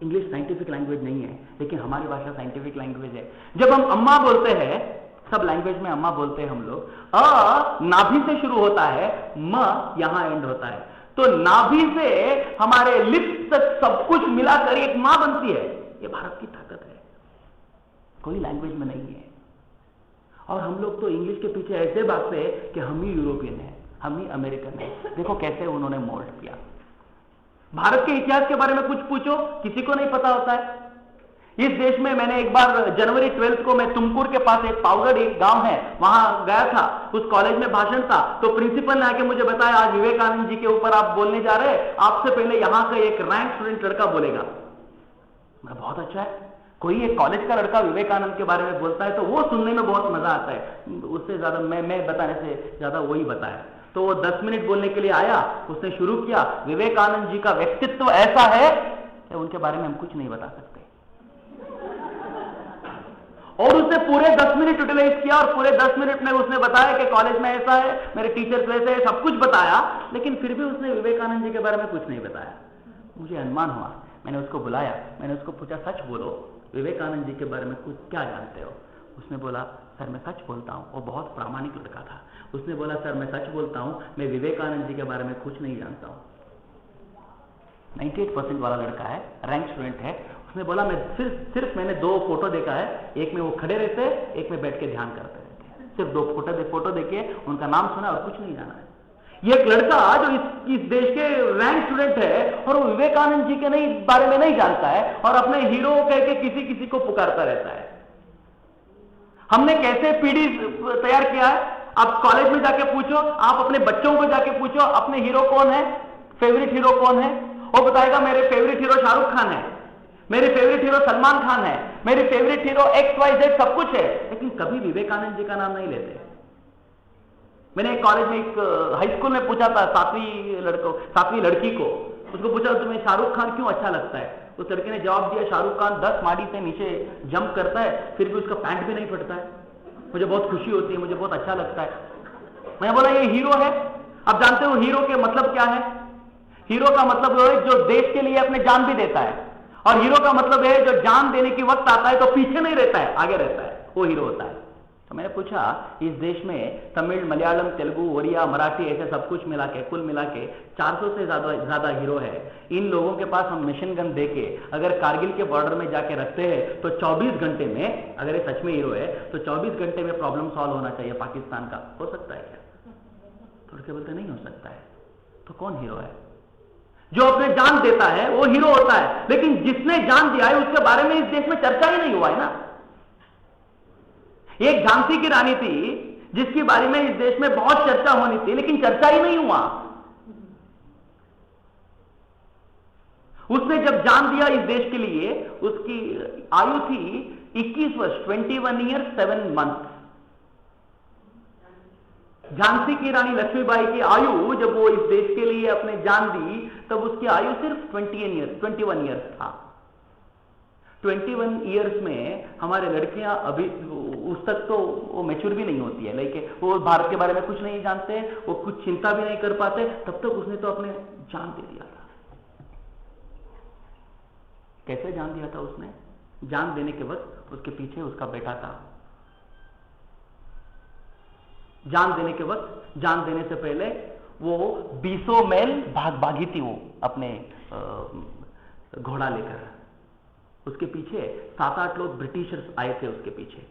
इंग्लिश साइंटिफिक लैंग्वेज नहीं है, लेकिन हमारी भाषा साइंटिफिक लैंग्वेज है। जब हम अम्मा बोलते हैं, सब लैंग्वेज में अम्मा बोलते हैं हम लोग, अ नाभि से शुरू होता है, म यहां एंड होता है, तो नाभि से हमारे लिप्स तक सब कुछ मिलाकर एक मां बनती है। ये भारत की ताकत है, कोई लैंग्वेज में नहीं है। और हम लोग तो इंग्लिश के पीछे ऐसे भागते हैं कि हम ही यूरोपियन है, हम ही अमेरिकन है। देखो कैसे उन्होंने मोल्ड किया। भारत के इतिहास के बारे में कुछ पूछो, किसी को नहीं पता होता है। इस देश में मैंने एक बार जनवरी 12 को मैं तुमकुर के पास एक पावगढ़ एक गांव है, वहां गया था। उस कॉलेज में भाषण था, तो प्रिंसिपल ने आके मुझे बताया, आज विवेकानंद जी के ऊपर आप बोलने जा रहे हैं, आपसे पहले यहां का एक रैंक स्टूडेंट लड़का बोलेगा। मैं बहुत अच्छा है, कोई एक कॉलेज का लड़का विवेकानंद के बारे में बोलता है तो वो सुनने में बहुत मजा आता है। उससे ज्यादा मैं बताने से ज्यादा वही बताया। तो वो 10 मिनट बोलने के लिए आया, उसने शुरू किया, विवेकानंद जी का व्यक्तित्व ऐसा है कि उनके बारे में हम कुछ नहीं बता सकते। और उसने पूरे 10 मिनट यूटिलाइज किया, और पूरे 10 मिनट में उसने बताया कि कॉलेज में ऐसा है, मेरे टीचर्स वैसे है, सब कुछ बताया, लेकिन फिर भी उसने विवेकानंद जी के बारे में कुछ नहीं बताया। मुझे अनुमान हुआ, मैंने उसको बुलाया, मैंने उसको पूछा, सच बोलो, विवेकानंद जी के बारे में कुछ क्या जानते हो? उसने बोला, सर मैं सच बोलता हूँ। वो बहुत प्रामाणिक लड़का था। उसने बोला, सर मैं सच बोलता हूँ, मैं विवेकानंद जी के बारे में कुछ नहीं जानता हूँ। 98% वाला लड़का है, रैंक स्टूडेंट है। उसने बोला मैं सिर्फ मैंने 2 फोटो देखा है, एक में वो खड़े रहते हैं, एक में बैठ के ध्यान करते रहते हैं, सिर्फ 2 फोटो देखे, उनका नाम सुना और कुछ नहीं जाना है। ये एक लड़का जो इस देश के रैंक स्टूडेंट है और वो विवेकानंद जी के बारे में नहीं जानता है और अपने हीरो कह के किसी को पुकारता रहता है। हमने कैसे पीढ़ी तैयार किया है? आप कॉलेज में जाके पूछो, आप अपने बच्चों को जाके पूछो अपने हीरो कौन है, फेवरेट हीरो कौन है, वो बताएगा मेरे फेवरेट हीरो शाहरुख खान है, मेरे फेवरेट हीरो सलमान खान है, मेरे फेवरेट हीरो XYZ सब कुछ है, लेकिन कभी विवेकानंद जी का नाम नहीं लेते। मैंने एक कॉलेज में, एक हाई स्कूल में पूछा था 7वीं लड़की को, उसको पूछा तुम्हें शाहरुख खान क्यों अच्छा लगता है? उस लड़के ने जवाब दिया, शाहरुख खान 10 माड़ी से नीचे जंप करता है, फिर भी उसका पैंट भी नहीं फटता है, मुझे बहुत खुशी होती है, मुझे बहुत अच्छा लगता है। मैं बोला ये हीरो है। अब जानते हो हीरो के मतलब क्या है? हीरो का मतलब वो है जो देश के लिए अपने जान भी देता है, और हीरो का मतलब है जो जान देने की वक्त आता है तो पीछे नहीं रहता है, आगे रहता है, वो हीरो होता है। तो मैंने पूछा इस देश में तमिल, मलयालम, तेलुगु, ओडिया, मराठी ऐसे सब कुछ मिला के कुल मिला के 400 से ज्यादा हीरो है। इन लोगों के पास हम मशीन गन देके अगर कारगिल के बॉर्डर में जाके रखते हैं तो 24 घंटे में, अगर ये सच में हीरो है तो 24 घंटे में प्रॉब्लम सॉल्व होना चाहिए पाकिस्तान का। हो सकता है क्या? तो लड़के बोलते नहीं हो सकता है। तो कौन हीरो है? जो अपने जान देता है वो हीरो होता है, लेकिन जिसने जान दिया है उसके बारे में इस देश में चर्चा ही नहीं हुआ है ना। एक झांसी की रानी थी जिसके बारे में इस देश में बहुत चर्चा होनी थी, लेकिन चर्चा ही नहीं हुआ। उसने जब जान दिया इस देश के लिए, उसकी आयु थी 21 वर्ष, 21 ईयर 7 मंथ। झांसी की रानी लक्ष्मीबाई की आयु, जब वो इस देश के लिए अपने जान दी, तब उसकी आयु सिर्फ 21 ईयर्स था। 21 ईयर्स में हमारे लड़कियां अभी उस तक तो वो मैच्योर भी नहीं होती है, लाइक वो भारत के बारे में कुछ नहीं जानते, वो कुछ चिंता भी नहीं कर पाते, तब तक उसने तो अपने जान दे दिया था। कैसे जान दिया था उसने? जान देने के वक्त उसके पीछे उसका बेटा था। जान देने के वक्त, जान देने से पहले वो 20 मैल भागी थी वो अपने घोड़ा लेकर। उसके पीछे 7-8 लोग ब्रिटिशर्स आए थे उसके पीछे।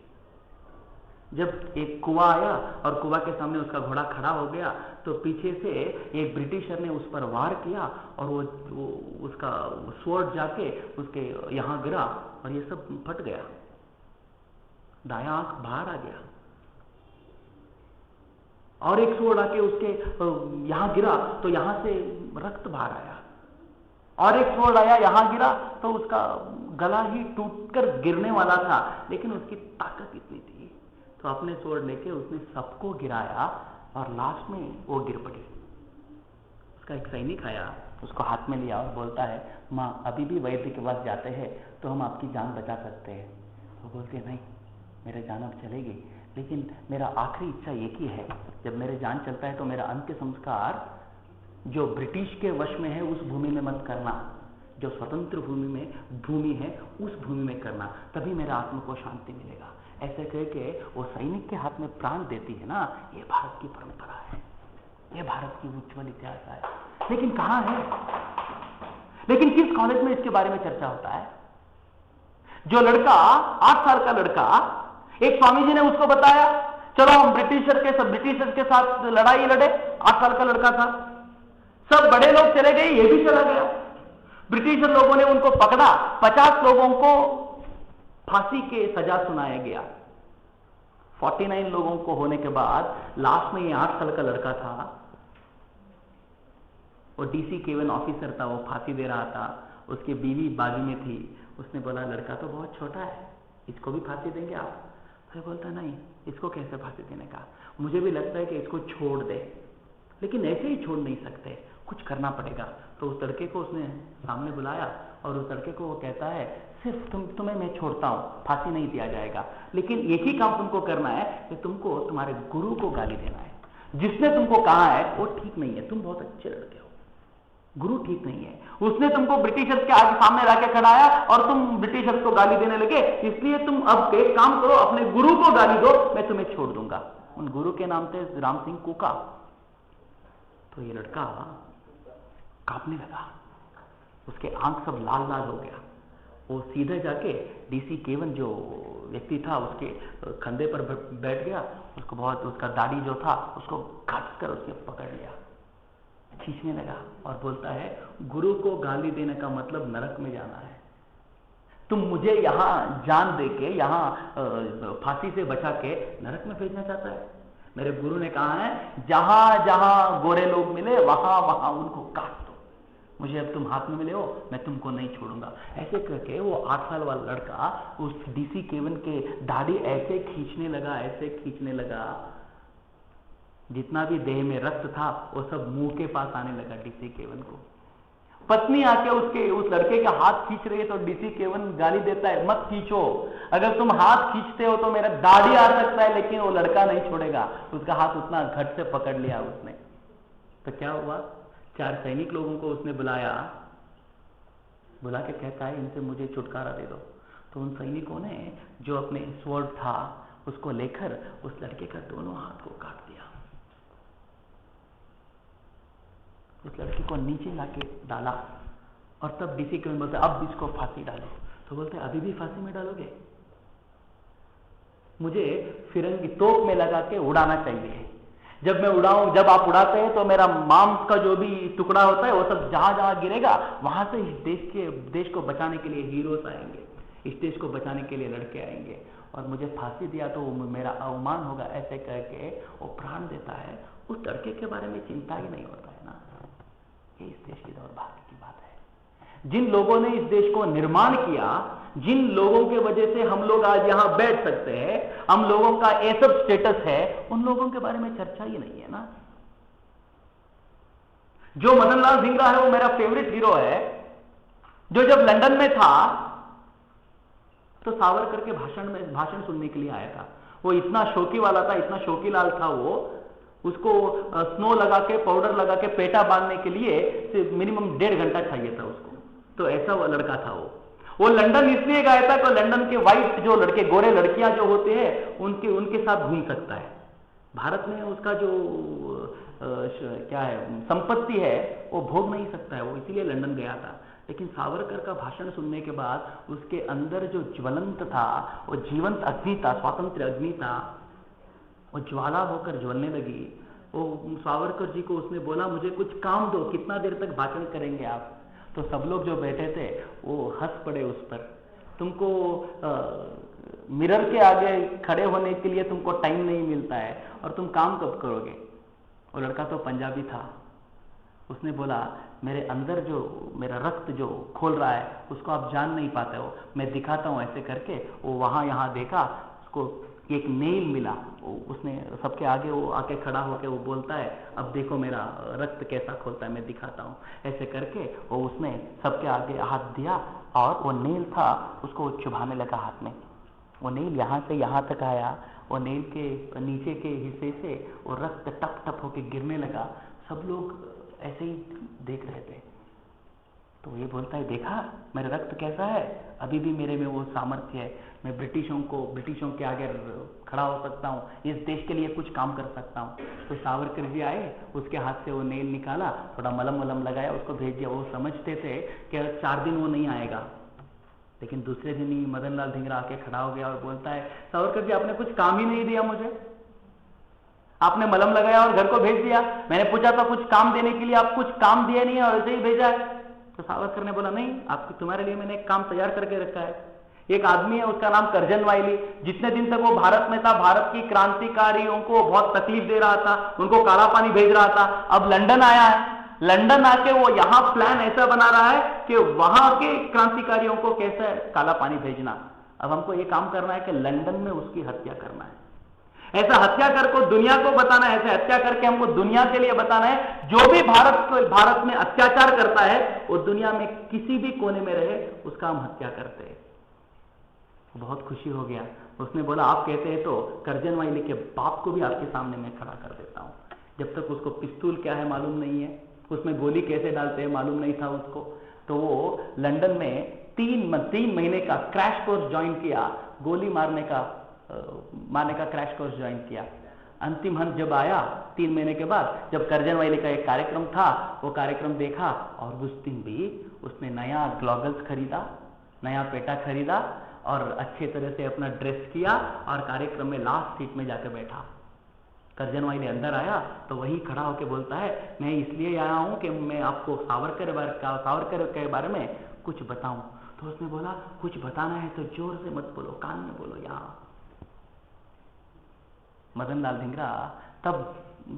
जब एक कुआं आया और कुआं के सामने उसका घोड़ा खड़ा हो गया, तो पीछे से एक ब्रिटिशर ने उस पर वार किया और वो उसका स्वॉर्ड जाके उसके यहां गिरा और ये सब फट गया, दायां आंख बाहर आ गया। और एक स्वॉर्ड आके उसके यहां गिरा तो यहां से रक्त बाहर आया, और एक स्वॉर्ड आया यहां गिरा तो उसका गला ही टूटकर गिरने वाला था, लेकिन उसकी ताकत इतनी थी तो अपने स्वॉर्ड लेके उसने सबको गिराया और लास्ट में वो गिर पड़ी। उसका एक सैनिक आया, उसको हाथ में लिया और बोलता है, माँ अभी भी वैद्य के पास जाते हैं तो हम आपकी जान बचा सकते हैं। वो बोलती है नहीं, मेरे जान अब चलेगी, लेकिन मेरा आखिरी इच्छा एक ही है, जब मेरे जान चलता है तो मेरा अंत्य संस्कार जो ब्रिटिश के वश में है उस भूमि में मत करना, जो स्वतंत्र भूमि है उस भूमि में करना, तभी मेरा आत्मा को शांति मिलेगा। ऐसे कह के वो सैनिक के हाथ में प्राण देती है ना, ये भारत की परंपरा है, ये भारत की उज्ज्वल इतिहास है। लेकिन कहां है? लेकिन किस कॉलेज में इसके बारे में चर्चा होता है? जो लड़का 8 साल का लड़का, एक स्वामी जी ने उसको बताया चलो हम ब्रिटिशर के साथ लड़ाई लड़े। 8 साल का लड़का था, सब बड़े लोग चले गए, ये भी चला गया। ब्रिटिशर लोगों ने उनको पकड़ा, 50 लोगों को फांसी के सजा सुनाया गया। 49 लोगों को होने के बाद लास्ट में ये 8 साल का लड़का था, वो DC केवन ऑफिसर था, वो फांसी दे रहा था, उसकी बीवी बागी में थी। उसने बोला लड़का तो बहुत छोटा है, इसको भी फांसी देंगे आप? फिर बोलता नहीं, इसको कैसे फांसी देने का, मुझे भी लगता है कि इसको छोड़ दे, लेकिन ऐसे ही छोड़ नहीं सकते, कुछ करना पड़ेगा। तो उस लड़के को उसने सामने बुलाया और उस लड़के को वो कहता है सिर्फ तुम्हें मैं छोड़ता हूं, फांसी नहीं दिया जाएगा, लेकिन एक ही काम तुमको करना है कि तुमको तुम्हारे गुरु को गाली देना है। जिसने तुमको कहा है वो ठीक नहीं है, तुम बहुत अच्छे लड़के हो, गुरु ठीक नहीं है, उसने तुमको ब्रिटिशर्स के आगे सामने लाके खड़ाया और तुम ब्रिटिशर्स को गाली देने लगे, इसलिए तुम अब एक काम करो, अपने गुरु को गाली दो, मैं तुम्हें छोड़ दूंगा। उन गुरु के नाम थे राम सिंह कूका। तो ये लड़का कांपने लगा, उसके आंख सब लाल लाल हो गया, वो सीधे जाके डीसी केवन जो व्यक्ति था उसके कंधे पर बैठ गया, उसको बहुत, उसका दाढ़ी जो था उसको काट कर उसने पकड़ लिया, खींचने लगा और बोलता है गुरु को गाली देने का मतलब नरक में जाना है। तुम मुझे यहां जान दे के, यहां फांसी से बचा के नरक में भेजना चाहता है। मेरे गुरु ने कहा है जहां जहां गोरे लोग मिले वहां वहां उनको काट दो, मुझे अब तुम हाथ में मिले हो, मैं तुमको नहीं छोड़ूंगा। ऐसे करके वो 8 साल वाला लड़का उस डीसी केवन के दाढ़ी ऐसे खींचने लगा, ऐसे खींचने लगा, जितना भी देह में रक्त था वो सब मुंह के पास आने लगा डीसी केवन को। पत्नी आके उस लड़के का हाथ खींच रही है तो डीसी केवन गाली देता है, मत खींचो, अगर तुम हाथ खींचते हो तो मेरा दाढ़ी आ सकता है, लेकिन वो लड़का नहीं छोड़ेगा। उसका हाथ उतना घट से पकड़ लिया उसने। तो क्या हुआ, 4 सैनिक लोगों को उसने बुलाया, बुला के कहता है इनसे मुझे छुटकारा दे दो। तो उन सैनिकों ने जो अपने स्वॉर्ड था उसको लेकर उस लड़के का दोनों हाथ को काट दिया, उस लड़के को नीचे लाके डाला। और तब डीसी केवन बोलते अब इसको फांसी डालो। तो बोलते अभी भी फांसी में डालोगे, मुझे फिरंगी तोप में लगा के उड़ाना चाहिए। जब मैं उड़ाऊं, जब आप उड़ाते हैं तो मेरा मांस का जो भी टुकड़ा होता है वो सब जहां जहां गिरेगा वहां से इस देश को बचाने के लिए हीरोज आएंगे, इस देश को बचाने के लिए लड़के आएंगे, और मुझे फांसी दिया तो मेरा अवमान होगा। ऐसे करके वो प्राण देता है। उस लड़के के बारे में चिंता ही नहीं होता है ना। ये इस देश की दौर्भाग्य की बात है। जिन लोगों ने इस देश को निर्माण किया, जिन लोगों के वजह से हम लोग आज यहां बैठ सकते हैं, हम लोगों का ये सब स्टेटस है, उन लोगों के बारे में चर्चा ही नहीं है ना। जो मदन लाल धिंगरा है वो मेरा फेवरेट हीरो है, जो जब लंदन में था तो सावरकर के भाषण सुनने के लिए आया था। वो इतना शौकी वाला था, इतना शौकी लाल था वो, उसको स्नो लगा के, पाउडर लगा के पेटा बांधने के लिए मिनिमम 1.5 घंटा चाहिए था उसको। तो ऐसा वो लड़का था वो लंदन इसलिए गया था कि लंदन के वाइट जो लड़के, गोरे लड़कियां जो होते हैं उनके साथ घूम सकता है। भारत में उसका जो क्या है संपत्ति है वो भोग नहीं सकता है, वो इसीलिए लंदन गया था। लेकिन सावरकर का भाषण सुनने के बाद उसके अंदर जो ज्वलंत था, वो जीवंत अग्नि था, स्वातंत्र्य अग्नि था, वो ज्वाला होकर ज्वलने लगी। वो सावरकर जी को उसने बोला मुझे कुछ काम दो, कितना देर तक भाषण करेंगे आप। तो सब लोग जो बैठे थे वो हंस पड़े उस पर। तुमको मिरर के आगे खड़े होने के लिए तुमको टाइम नहीं मिलता है और तुम काम कब करोगे। वो लड़का तो पंजाबी था, उसने बोला मेरे अंदर जो मेरा रक्त जो खोल रहा है उसको आप जान नहीं पाते हो, मैं दिखाता हूं ऐसे करके। वो वहां यहां देखा, उसको एक नेल मिला, उसने सबके आगे वो आके खड़ा होके वो बोलता है अब देखो मेरा रक्त कैसा खोलता है, मैं दिखाता हूँ। ऐसे करके वो उसने सबके आगे हाथ दिया और वो नेल था उसको चुभाने लगा हाथ में। वो नेल यहाँ से यहाँ तक आया, वो नेल के नीचे के हिस्से से वो रक्त टप टप होके गिरने लगा। सब लोग ऐसे ही देख रहे थे। तो ये बोलता है देखा मेरा रक्त कैसा है, अभी भी मेरे में वो सामर्थ्य है, मैं ब्रिटिशों के आगे खड़ा हो सकता हूँ, इस देश के लिए कुछ काम कर सकता हूँ। तो सावरकर जी आए, उसके हाथ से वो नेल निकाला, थोड़ा मलम लगाया, उसको भेज दिया। वो समझते थे कि 4 दिन वो नहीं आएगा, लेकिन दूसरे दिन ही मदन लाल धिंगरा आके खड़ा हो गया और बोलता है सावरकर जी आपने कुछ काम ही नहीं दिया मुझे, आपने मलम लगाया और घर को भेज दिया। मैंने पूछा था कुछ काम देने के लिए, आप कुछ काम दिए नहीं और ऐसे ही भेजा है। तो सावरकर ने बोला नहीं, आपको तुम्हारे लिए मैंने एक काम तैयार करके रखा है। एक आदमी है उसका नाम करजन वाइली, जितने दिन तक वो भारत में था भारत की क्रांतिकारियों को बहुत तकलीफ दे रहा था, उनको काला पानी भेज रहा था। अब लंदन आया है, लंदन आके वो यहां प्लान ऐसा बना रहा है कि वहां के क्रांतिकारियों को कैसे काला पानी भेजना। अब हमको ये काम करना है कि लंदन में उसकी हत्या करना है। ऐसा हत्या कर को दुनिया को बताना है, ऐसे हत्या करके हमको दुनिया के लिए बताना है जो भी भारत में अत्याचार करता है वो दुनिया में किसी भी कोने में रहे उसका हम हत्या करते हैं। बहुत खुशी हो गया, उसने बोला आप कहते हैं तो करजन वाइली के बाप को भी आपके सामने मैं खड़ा कर देता हूं। जब तक उसको पिस्तूल क्या है मालूम नहीं है, उसमें गोली कैसे डालते हैं मालूम नहीं था उसको। तो वो लंदन में 3 महीने का क्रैश कोर्स ज्वाइन किया, गोली मारने का क्रैश कोर्स ज्वाइन किया। अंतिम हंत जब आया 3 महीने के बाद, जब करजन वाइली का एक कार्यक्रम था, वो कार्यक्रम देखा और उस दिन भी उसने नया गॉगल्स खरीदा, नया पेटा खरीदा और अच्छे तरह से अपना ड्रेस किया और कार्यक्रम में लास्ट सीट में जाकर बैठा। करजन वाइली अंदर आया तो वही खड़ा होकर बोलता है, मैं इसलिए आया हूं कि मैं आपको सावरकर के बारे में कुछ बताऊं। तो उसने बोला, कुछ बताना है तो जोर से मत बोलो, कान में बोलो। यहाँ मदन लाल धिंगरा तब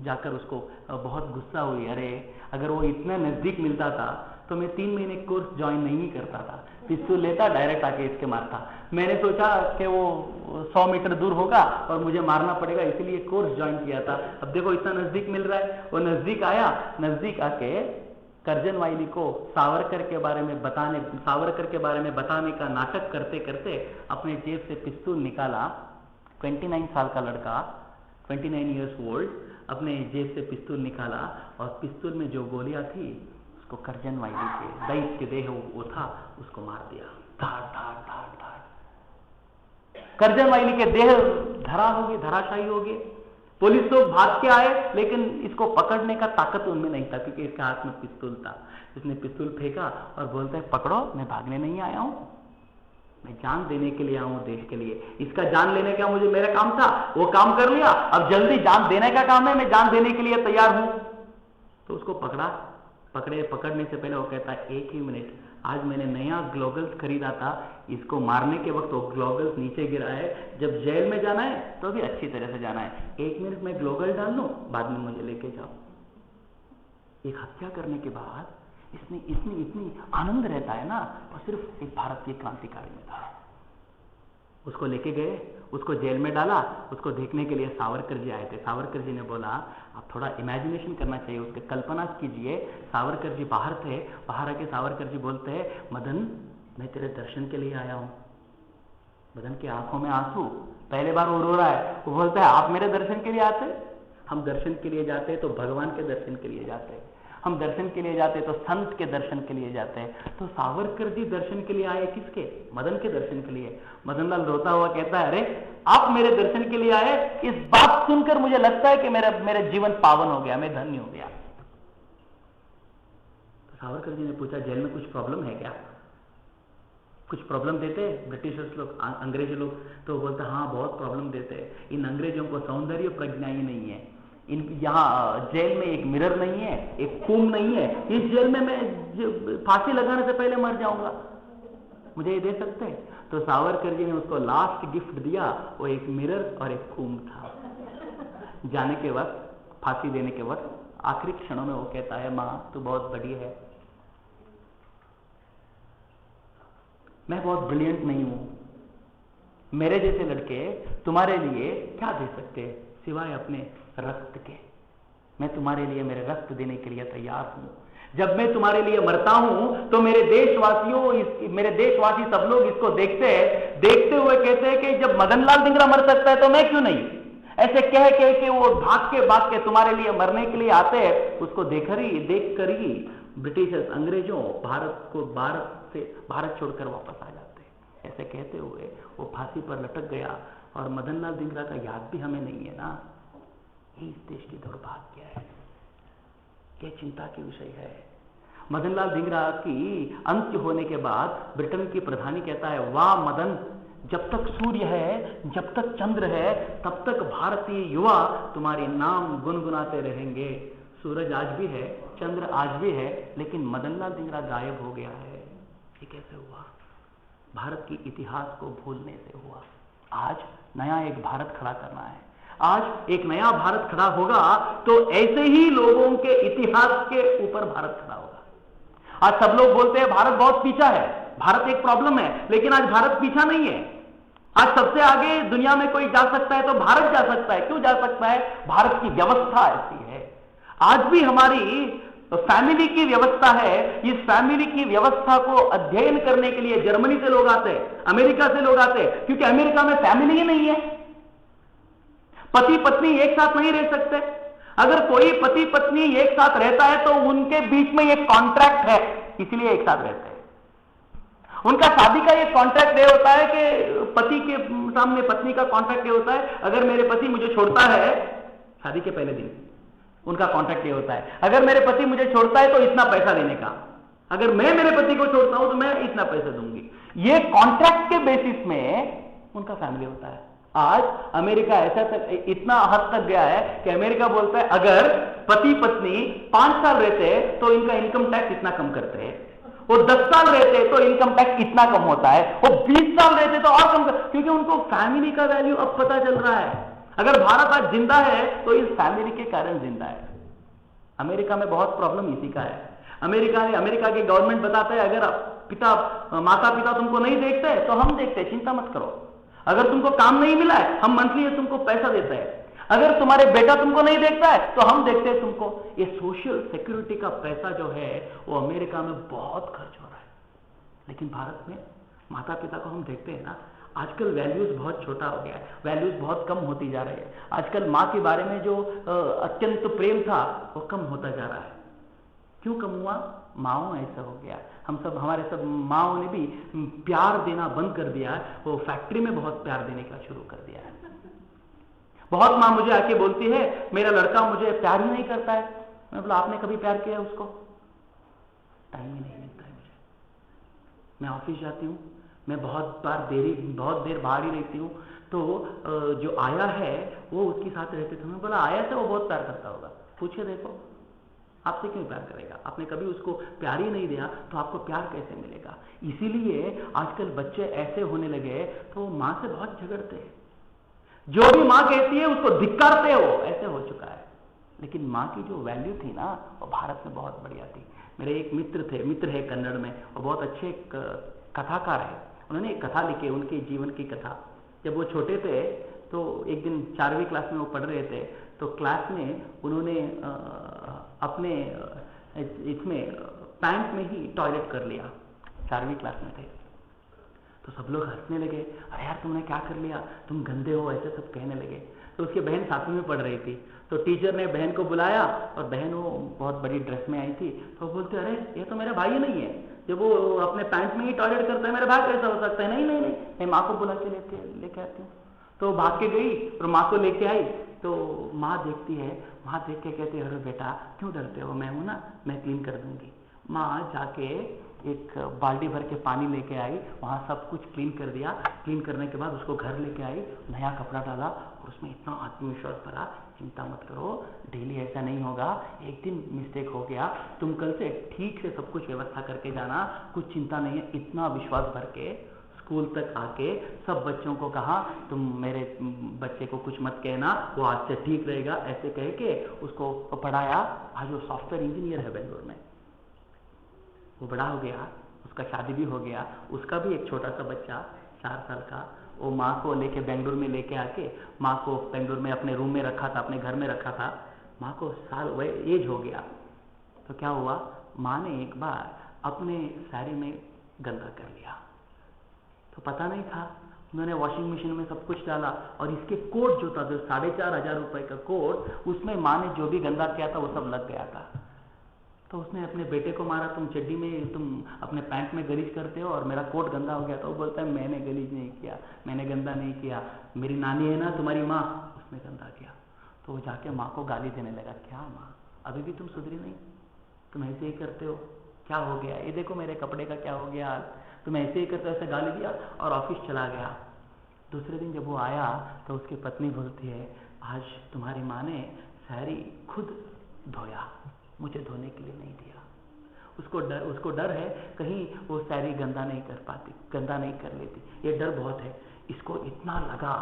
जाकर उसको बहुत गुस्सा हुई, अरे अगर वो इतना नजदीक मिलता था तो मैं 3 महीने कोर्स ज्वाइन नहीं करता था, पिस्तौल लेता डायरेक्ट आके इसके मारता। मैंने सोचा कि वो 100 मीटर दूर होगा और मुझे मारना पड़ेगा, इसीलिए कोर्स ज्वाइन किया था। अब देखो इतना नजदीक मिल रहा है। वो नजदीक आया, नजदीक आके करजन वाइली को सावरकर के बारे में बताने का नाटक करते करते अपने जेब से पिस्तौल निकाला। 29 साल का लड़का, 29 ईयर्स ओल्ड, अपने जेब से पिस्तौल निकाला और पिस्तौल में जो गोलियां थी उसको करजन वाइली के दैत के देह वो था, उसको मार दिया। धाड़ धाड़ धाड़ धाड़ करजन वाइली के देह धराशायी हो गए। पुलिस लोग भाग के आए, लेकिन इसको पकड़ने का ताकत उनमें नहीं था क्योंकि इसके हाथ में पिस्तौल था। इसने पिस्तौल फेंका और बोलता है, पकड़ो, मैं भागने नहीं आया हूं, मैं जान देने के लिए आया हूं देश के लिए। इसका जान लेने का मुझे मेरा काम था, वो काम कर लिया, अब जल्दी जान देने का काम है, मैं जान देने के लिए तैयार हूं। तो उसको पकड़ने से पहले वो कहता है, 1 ही मिनट, आज मैंने नया ग्लोगल्स खरीदा था, इसको मारने के वक्त वो ग्लोगल्स नीचे गिरा है, जब जेल में जाना है तो भी अच्छी तरह से जाना है। 1 मिनट में ग्लोगल डाल लूं, बाद में मुझे लेके जाओ। एक हत्या करने के बाद इसने इतनी आनंद रहता है ना, और सिर्फ एक भारतीय क्रांतिकारी में था। उसको लेके गए, उसको जेल में डाला। उसको देखने के लिए सावरकर जी आए थे। सावरकर जी ने बोला, आप थोड़ा इमेजिनेशन करना चाहिए, उसके कल्पना कीजिए। सावरकर जी बाहर थे, बाहर आके सावरकर जी बोलते हैं, मदन मैं तेरे दर्शन के लिए आया हूं। मदन की आंखों में आंसू, पहले बार वो रो रहा है। वो बोलता है, आप मेरे दर्शन के लिए आते? हम दर्शन के लिए जाते तो भगवान के दर्शन के लिए जाते, हम दर्शन के लिए जाते तो संत के दर्शन के लिए जाते हैं। तो सावरकर जी दर्शन के लिए आए किसके? मदन के दर्शन के लिए। मदन लाल रोता हुआ कहता है, अरे आप मेरे दर्शन के लिए आए, इस बात सुनकर मुझे लगता है कि मेरा जीवन पावन हो गया, मैं धन्य हो गया। तो सावरकर जी ने पूछा, जेल में कुछ प्रॉब्लम है क्या? कुछ प्रॉब्लम देते ब्रिटिशर्स लोग, अंग्रेजी लोग? तो बोलता, हाँ बहुत प्रॉब्लम देते। इन अंग्रेजों को सौंदर्य प्रज्ञा ही नहीं है। यहाँ जेल में एक मिरर नहीं है, एक कुंभ नहीं है। इस जेल में मैं फांसी लगाने से पहले मर जाऊंगा, मुझे ये दे सकते हैं? तो सावरकर जी ने उसको लास्ट गिफ्ट दिया, वो एक मिरर और एक कुंभ था। जाने के वक्त, फांसी देने के वक्त, आखिरी क्षणों में वो कहता है, माँ तू बहुत बड़ी है, मैं बहुत ब्रिलियंट नहीं हूं, मेरे जैसे लड़के तुम्हारे लिए क्या दे सकते हैं सिवाय अपने रक्त के? मैं तुम्हारे लिए मेरे रक्त देने के लिए तैयार हूं। जब मैं तुम्हारे लिए मरता हूं तो मेरे देशवासी सब लोग इसको देखते हुए कहते हैं कि जब मदन लाल धिंगरा मर सकता है तो मैं क्यों नहीं? ऐसे कह के वो भाग के तुम्हारे लिए मरने के लिए आते हैं। उसको देखकर ही ब्रिटिशर्स, अंग्रेजों भारत छोड़कर वापस आ जाते हैं। ऐसे कहते हुए वो फांसी पर लटक गया और मदन लाल धिंगरा का याद भी हमें नहीं है ना। इस देश की दुर्भाग्य है, यह चिंता की विषय है। मदन लाल धिंगरा की अंत्य होने के बाद ब्रिटेन की प्रधानी कहता है, वाह मदन, जब तक सूर्य है, जब तक चंद्र है, तब तक भारतीय युवा तुम्हारे नाम गुनगुनाते रहेंगे। सूरज आज भी है, चंद्र आज भी है, लेकिन मदन लाल धिंगरा गायब हो गया है। ये कैसे हुआ? भारत की इतिहास को भूलने से हुआ। आज नया एक भारत खड़ा करना है। आज एक नया भारत खड़ा होगा तो ऐसे ही लोगों के इतिहास के ऊपर भारत खड़ा होगा। आज सब लोग बोलते हैं भारत बहुत पीछा है, भारत एक प्रॉब्लम है, लेकिन आज भारत पीछा नहीं है। आज सबसे आगे दुनिया में कोई जा सकता है तो भारत जा सकता है। क्यों जा सकता है? भारत की व्यवस्था ऐसी है। आज भी हमारी फैमिली की व्यवस्था है। इस फैमिली की व्यवस्था को अध्ययन करने के लिए जर्मनी से लोग आते हैं, अमेरिका से लोग आते हैं, क्योंकि अमेरिका में फैमिली ही नहीं है। पति पत्नी एक साथ नहीं रह सकते। अगर कोई पति पत्नी एक साथ रहता है तो उनके बीच में एक कॉन्ट्रैक्ट है, इसलिए एक साथ रहते हैं। उनका शादी का एक कॉन्ट्रैक्ट ये होता है कि पति के सामने पत्नी का कॉन्ट्रैक्ट ये होता है, अगर मेरे पति मुझे छोड़ता है, शादी के पहले दिन उनका कॉन्ट्रैक्ट ये होता है, अगर मेरे पति मुझे छोड़ता है तो इतना पैसा देने का, अगर मैं मेरे पति को छोड़ता हूं तो मैं इतना पैसा दूंगी। ये कॉन्ट्रैक्ट के बेसिस में उनका फैमिली होता है। आज अमेरिका ऐसा तक इतना हद तक गया है कि अमेरिका बोलता है अगर पति पत्नी 5 साल रहते हैं तो इनका इनकम टैक्स इतना कम करते हैं, वो 10 साल रहते तो इनकम टैक्स इतना कम होता है, वो 20 साल रहते तो और कम क्योंकि उनको फैमिली का वैल्यू अब पता चल रहा है। अगर भारत आज जिंदा है तो इस फैमिली के कारण जिंदा है। अमेरिका में बहुत प्रॉब्लम इसी का है। अमेरिका के गवर्नमेंट बताते हैं अगर माता पिता तुमको नहीं देखते तो हम देखते हैं, चिंता मत करो। अगर तुमको काम नहीं मिला है हम मंथली तुमको पैसा देते हैं। अगर तुम्हारे बेटा तुमको नहीं देखता है तो हम देखते हैं तुमको। ये सोशल सिक्योरिटी का पैसा जो है वो अमेरिका में बहुत खर्च हो रहा है, लेकिन भारत में माता पिता को हम देखते हैं ना, आजकल वैल्यूज बहुत छोटा हो गया है, वैल्यूज बहुत कम होती जा रही है। आजकल माँ के बारे में जो अत्यंत प्रेम था वो कम होता जा रहा है। क्यों कम हुआ? माओ ऐसा हो गया। हमारे सब माओ ने भी प्यार देना बंद कर दिया है, वो फैक्ट्री में बहुत प्यार देने का शुरू कर दिया है। बहुत माँ मुझे आके बोलती है मेरा लड़का मुझे प्यार ही नहीं करता है। मैं बोला आपने कभी प्यार किया उसको? टाइम ही नहीं मिलता है मुझे। मैं ऑफिस जाती हूँ, मैं बहुत देर बाहर ही रहती हूँ, तो जो आया है वो उसके साथ रहते थे। मैं बोला आया से वो बहुत प्यार करता होगा, पूछे देखो आपसे क्यों प्यार करेगा? आपने कभी उसको प्यार ही नहीं दिया तो आपको प्यार कैसे मिलेगा? इसीलिए आजकल बच्चे ऐसे होने लगे तो माँ से बहुत झगड़ते हैं। जो भी माँ कहती है उसको धिक्कारते हो, ऐसे हो चुका है। लेकिन माँ की जो वैल्यू थी ना वो भारत में बहुत बढ़िया थी। मेरे एक मित्र है कन्नड़ में, और बहुत अच्छे कथाकार है। उन्होंने एक कथा लिखी, उनके जीवन की कथा। जब वो छोटे थे तो एक दिन 4वीं क्लास में वो पढ़ रहे थे, तो क्लास में उन्होंने अपने इसमें पैंट में ही टॉयलेट कर लिया। 4वीं क्लास में थे तो सब लोग हंसने लगे, अरे यार तुमने क्या कर लिया, तुम गंदे हो, ऐसे सब कहने लगे। तो उसकी बहन 7वीं में पढ़ रही थी, तो टीचर ने बहन को बुलाया और बहन वो बहुत बड़ी ड्रेस में आई थी, तो बोलते अरे ये तो मेरा भाई नहीं है, जब वो अपने पैंट में ही टॉयलेट करता है मेरा भाई कैसा हो सकता है? नहीं, मैं माँ को बुला के लेके आती हूँ। तो भाग के गई और माँ को लेके आई, तो माँ देखती है, माँ देख के कहती है अरे बेटा क्यों डरते हो, मैं हूं ना, मैं क्लीन कर दूंगी। माँ जाके एक बाल्टी भर के पानी लेके आई, वहाँ सब कुछ क्लीन कर दिया। क्लीन करने के बाद उसको घर लेके आई, नया कपड़ा डाला और उसमें इतना आत्मविश्वास भरा, चिंता मत करो डेली ऐसा नहीं होगा, एक दिन मिस्टेक हो गया, तुम कल से ठीक से सब कुछ व्यवस्था करके जाना, कुछ चिंता नहीं है। इतना विश्वास भर के स्कूल तक आके सब बच्चों को कहा तुम मेरे बच्चे को कुछ मत कहना, वो आज से ठीक रहेगा, ऐसे कह के उसको पढ़ाया। आज वो सॉफ्टवेयर इंजीनियर है बेंगलोर में। वो बड़ा हो गया, उसका शादी भी हो गया, उसका भी एक छोटा सा बच्चा 4 साल का। वो माँ को लेके बेंगलोर में लेके आके माँ को बेंगलोर में अपने रूम में रखा था, अपने घर में रखा था। माँ को साल एज हो गया, तो क्या हुआ, माँ ने एक बार अपने साड़ी में गंदा कर लिया, तो पता नहीं था। उन्होंने वॉशिंग मशीन में सब कुछ डाला और इसके कोट जो था, जो 4,500 रुपए का कोट, उसमें माँ ने जो भी गंदा किया था वो सब लग गया था। तो उसने अपने बेटे को मारा, तुम चड्डी में, तुम अपने पैंट में गलीज करते हो और मेरा कोट गंदा हो गया। तो वो बोलता है मैंने गलीज नहीं किया, मैंने गंदा नहीं किया, मेरी नानी है ना तुम्हारी माँ, उसने गंदा किया। तो वो जाके माँ को गाली देने लगा, क्या माँ अभी भी तुम सुधरी नहीं, तुम ऐसे ही करते हो, क्या हो गया, ये देखो मेरे कपड़े का क्या हो गया, तुम ऐसे ही करते हो, ऐसे गाली दिया और ऑफिस चला गया। दूसरे दिन जब वो आया तो उसकी पत्नी बोलती है आज तुम्हारी माँ ने साड़ी खुद धोया, मुझे धोने के लिए नहीं दिया। उसको डर है कहीं वो साड़ी गंदा नहीं कर पाती, गंदा नहीं कर लेती, ये डर बहुत है। इसको इतना लगा,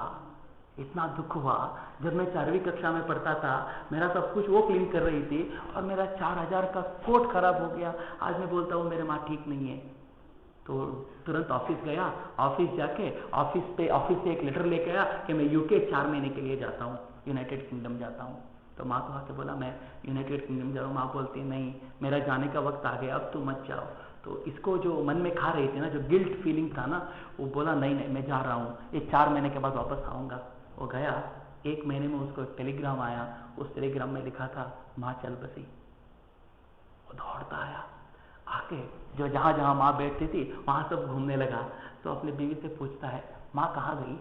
इतना दुख हुआ। जब मैं 4वीं कक्षा में पढ़ता था, मेरा सब कुछ वो क्लीन कर रही थी और मेरा 4,000 का कोट खराब हो गया। आज मैं बोलता हूँ मेरे माँ ठीक नहीं है। तो तुरंत ऑफिस गया, ऑफिस जाके ऑफिस से एक लेटर लेके आया कि मैं यूके 4 महीने के लिए जाता हूँ, यूनाइटेड किंगडम जाता हूँ। तो माँ को आके बोला मैं यूनाइटेड किंगडम जा रहा हूँ। माँ बोलती नहीं, मेरा जाने का वक्त आ गया, अब तुम मत जाओ। तो इसको जो मन में खा रही थी ना, जो गिल्ट फीलिंग था ना, वो बोला नहीं मैं जा रहा हूँ, ये 4 महीने के बाद वापस आऊँगा। वो गया, 1 महीने में उसको एक टेलीग्राम आया, उस टेलीग्राम में लिखा था माँ चल बसी। वो दौड़ता आया, आके जो जहाँ माँ बैठती थी वहाँ सब घूमने लगा। तो अपनी बीवी से पूछता है माँ कहाँ गई,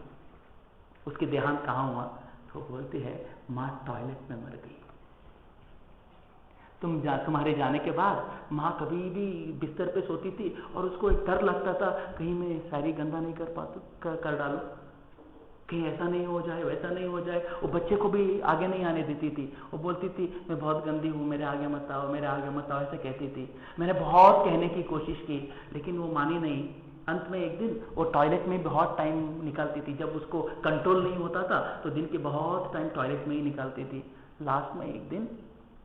उसकी देहांत कहाँ हुआ? तो बोलती है माँ टॉयलेट में मर गई। तुम्हारे जाने के बाद माँ कभी भी बिस्तर पे सोती थी और उसको एक डर लगता था, कहीं मैं सारी गंदा नहीं कर डालूं, कहीं ऐसा नहीं हो जाए, वैसा नहीं हो जाए। वो बच्चे को भी आगे नहीं आने देती थी। वो बोलती थी मैं बहुत गंदी हूँ, मेरे आगे मत आओ, मेरे आगे मत आओ, ऐसे कहती थी। मैंने बहुत कहने की कोशिश की लेकिन वो मानी नहीं। अंत में एक दिन वो टॉयलेट में बहुत टाइम निकालती थी। जब उसको कंट्रोल नहीं होता था तो दिन के बहुत टाइम टॉयलेट में ही निकालती थी। लास्ट में एक दिन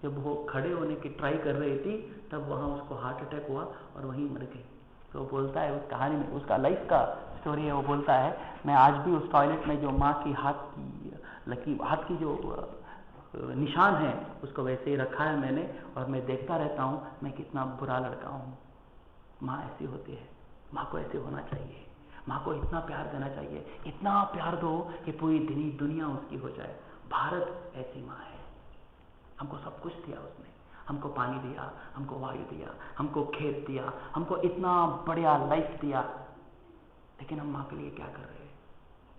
जब वो खड़े होने की ट्राई कर रही थी तब वहाँ उसको हार्ट अटैक हुआ और वहीं मर गई। तो वो बोलता है उस कहानी में, उसका लाइफ का स्टोरी है, वो बोलता है मैं आज भी उस टॉयलेट में जो माँ की हाथ की जो निशान है उसको वैसे ही रखा है मैंने, और मैं देखता रहता हूँ मैं कितना बुरा लड़का हूँ। माँ ऐसी होती है, माँ को ऐसे होना चाहिए, माँ को इतना प्यार देना चाहिए, इतना प्यार दो कि पूरी दुनिया उसकी हो जाए। भारत ऐसी माँ है, हमको सब कुछ दिया उसने, हमको पानी दिया, हमको वायु दिया, हमको खेत दिया, हमको इतना बढ़िया लाइफ दिया, लेकिन हम माँ के लिए क्या कर रहे हैं?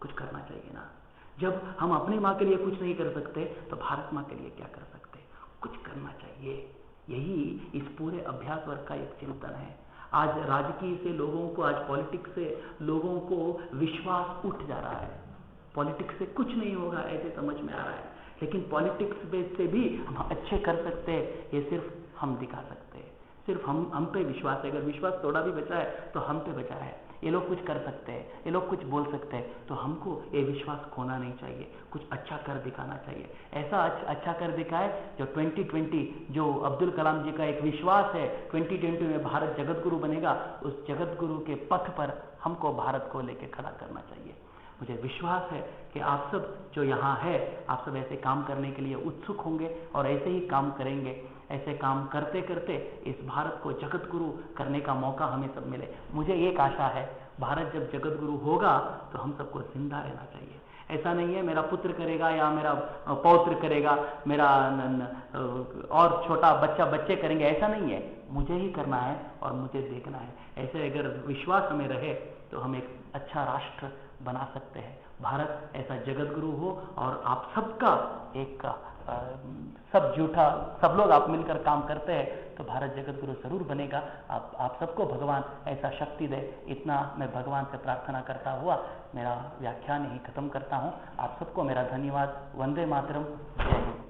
कुछ करना चाहिए ना। जब हम अपनी माँ के लिए कुछ नहीं कर सकते तो भारत माँ के लिए क्या कर सकते? कुछ करना चाहिए। यही इस पूरे अभ्यास वर्ग का एक चिंतन है। आज राजकीय से लोगों को, आज पॉलिटिक्स से लोगों को विश्वास उठ जा रहा है। पॉलिटिक्स से कुछ नहीं होगा ऐसे समझ में आ रहा है, लेकिन पॉलिटिक्स बेस से भी हम अच्छे कर सकते हैं, ये सिर्फ हम दिखा सकते हैं। सिर्फ हम पे विश्वास है। अगर विश्वास थोड़ा भी बचा है तो हम पे बचा है। ये लोग कुछ कर सकते हैं, ये लोग कुछ बोल सकते हैं, तो हमको ये विश्वास खोना नहीं चाहिए, कुछ अच्छा कर दिखाना चाहिए। ऐसा अच्छा कर दिखाए जो 2020, जो अब्दुल कलाम जी का एक विश्वास है 2020 में भारत जगत गुरु बनेगा, उस जगत गुरु के पथ पर हमको भारत को लेके खड़ा करना चाहिए। मुझे विश्वास है कि आप सब जो यहाँ है, आप सब ऐसे काम करने के लिए उत्सुक होंगे और ऐसे ही काम करेंगे। ऐसे काम करते करते इस भारत को जगत गुरु करने का मौका हमें सब मिले। मुझे एक आशा है, भारत जब जगत गुरु होगा तो हम सबको जिंदा रहना चाहिए। ऐसा नहीं है मेरा पुत्र करेगा या मेरा पौत्र करेगा, मेरा और छोटा बच्चे करेंगे, ऐसा नहीं है। मुझे ही करना है और मुझे देखना है। ऐसे अगर विश्वास हमें रहे तो हम एक अच्छा राष्ट्र बना सकते हैं। भारत ऐसा जगत गुरु हो और आप सबका एक सब लोग आप मिलकर काम करते हैं तो भारत जगत गुरु जरूर बनेगा। आप सबको भगवान ऐसा शक्ति दे, इतना मैं भगवान से प्रार्थना करता हुआ मेरा व्याख्यान यही खत्म करता हूँ। आप सबको मेरा धन्यवाद। वंदे मातरम। जय हिंद।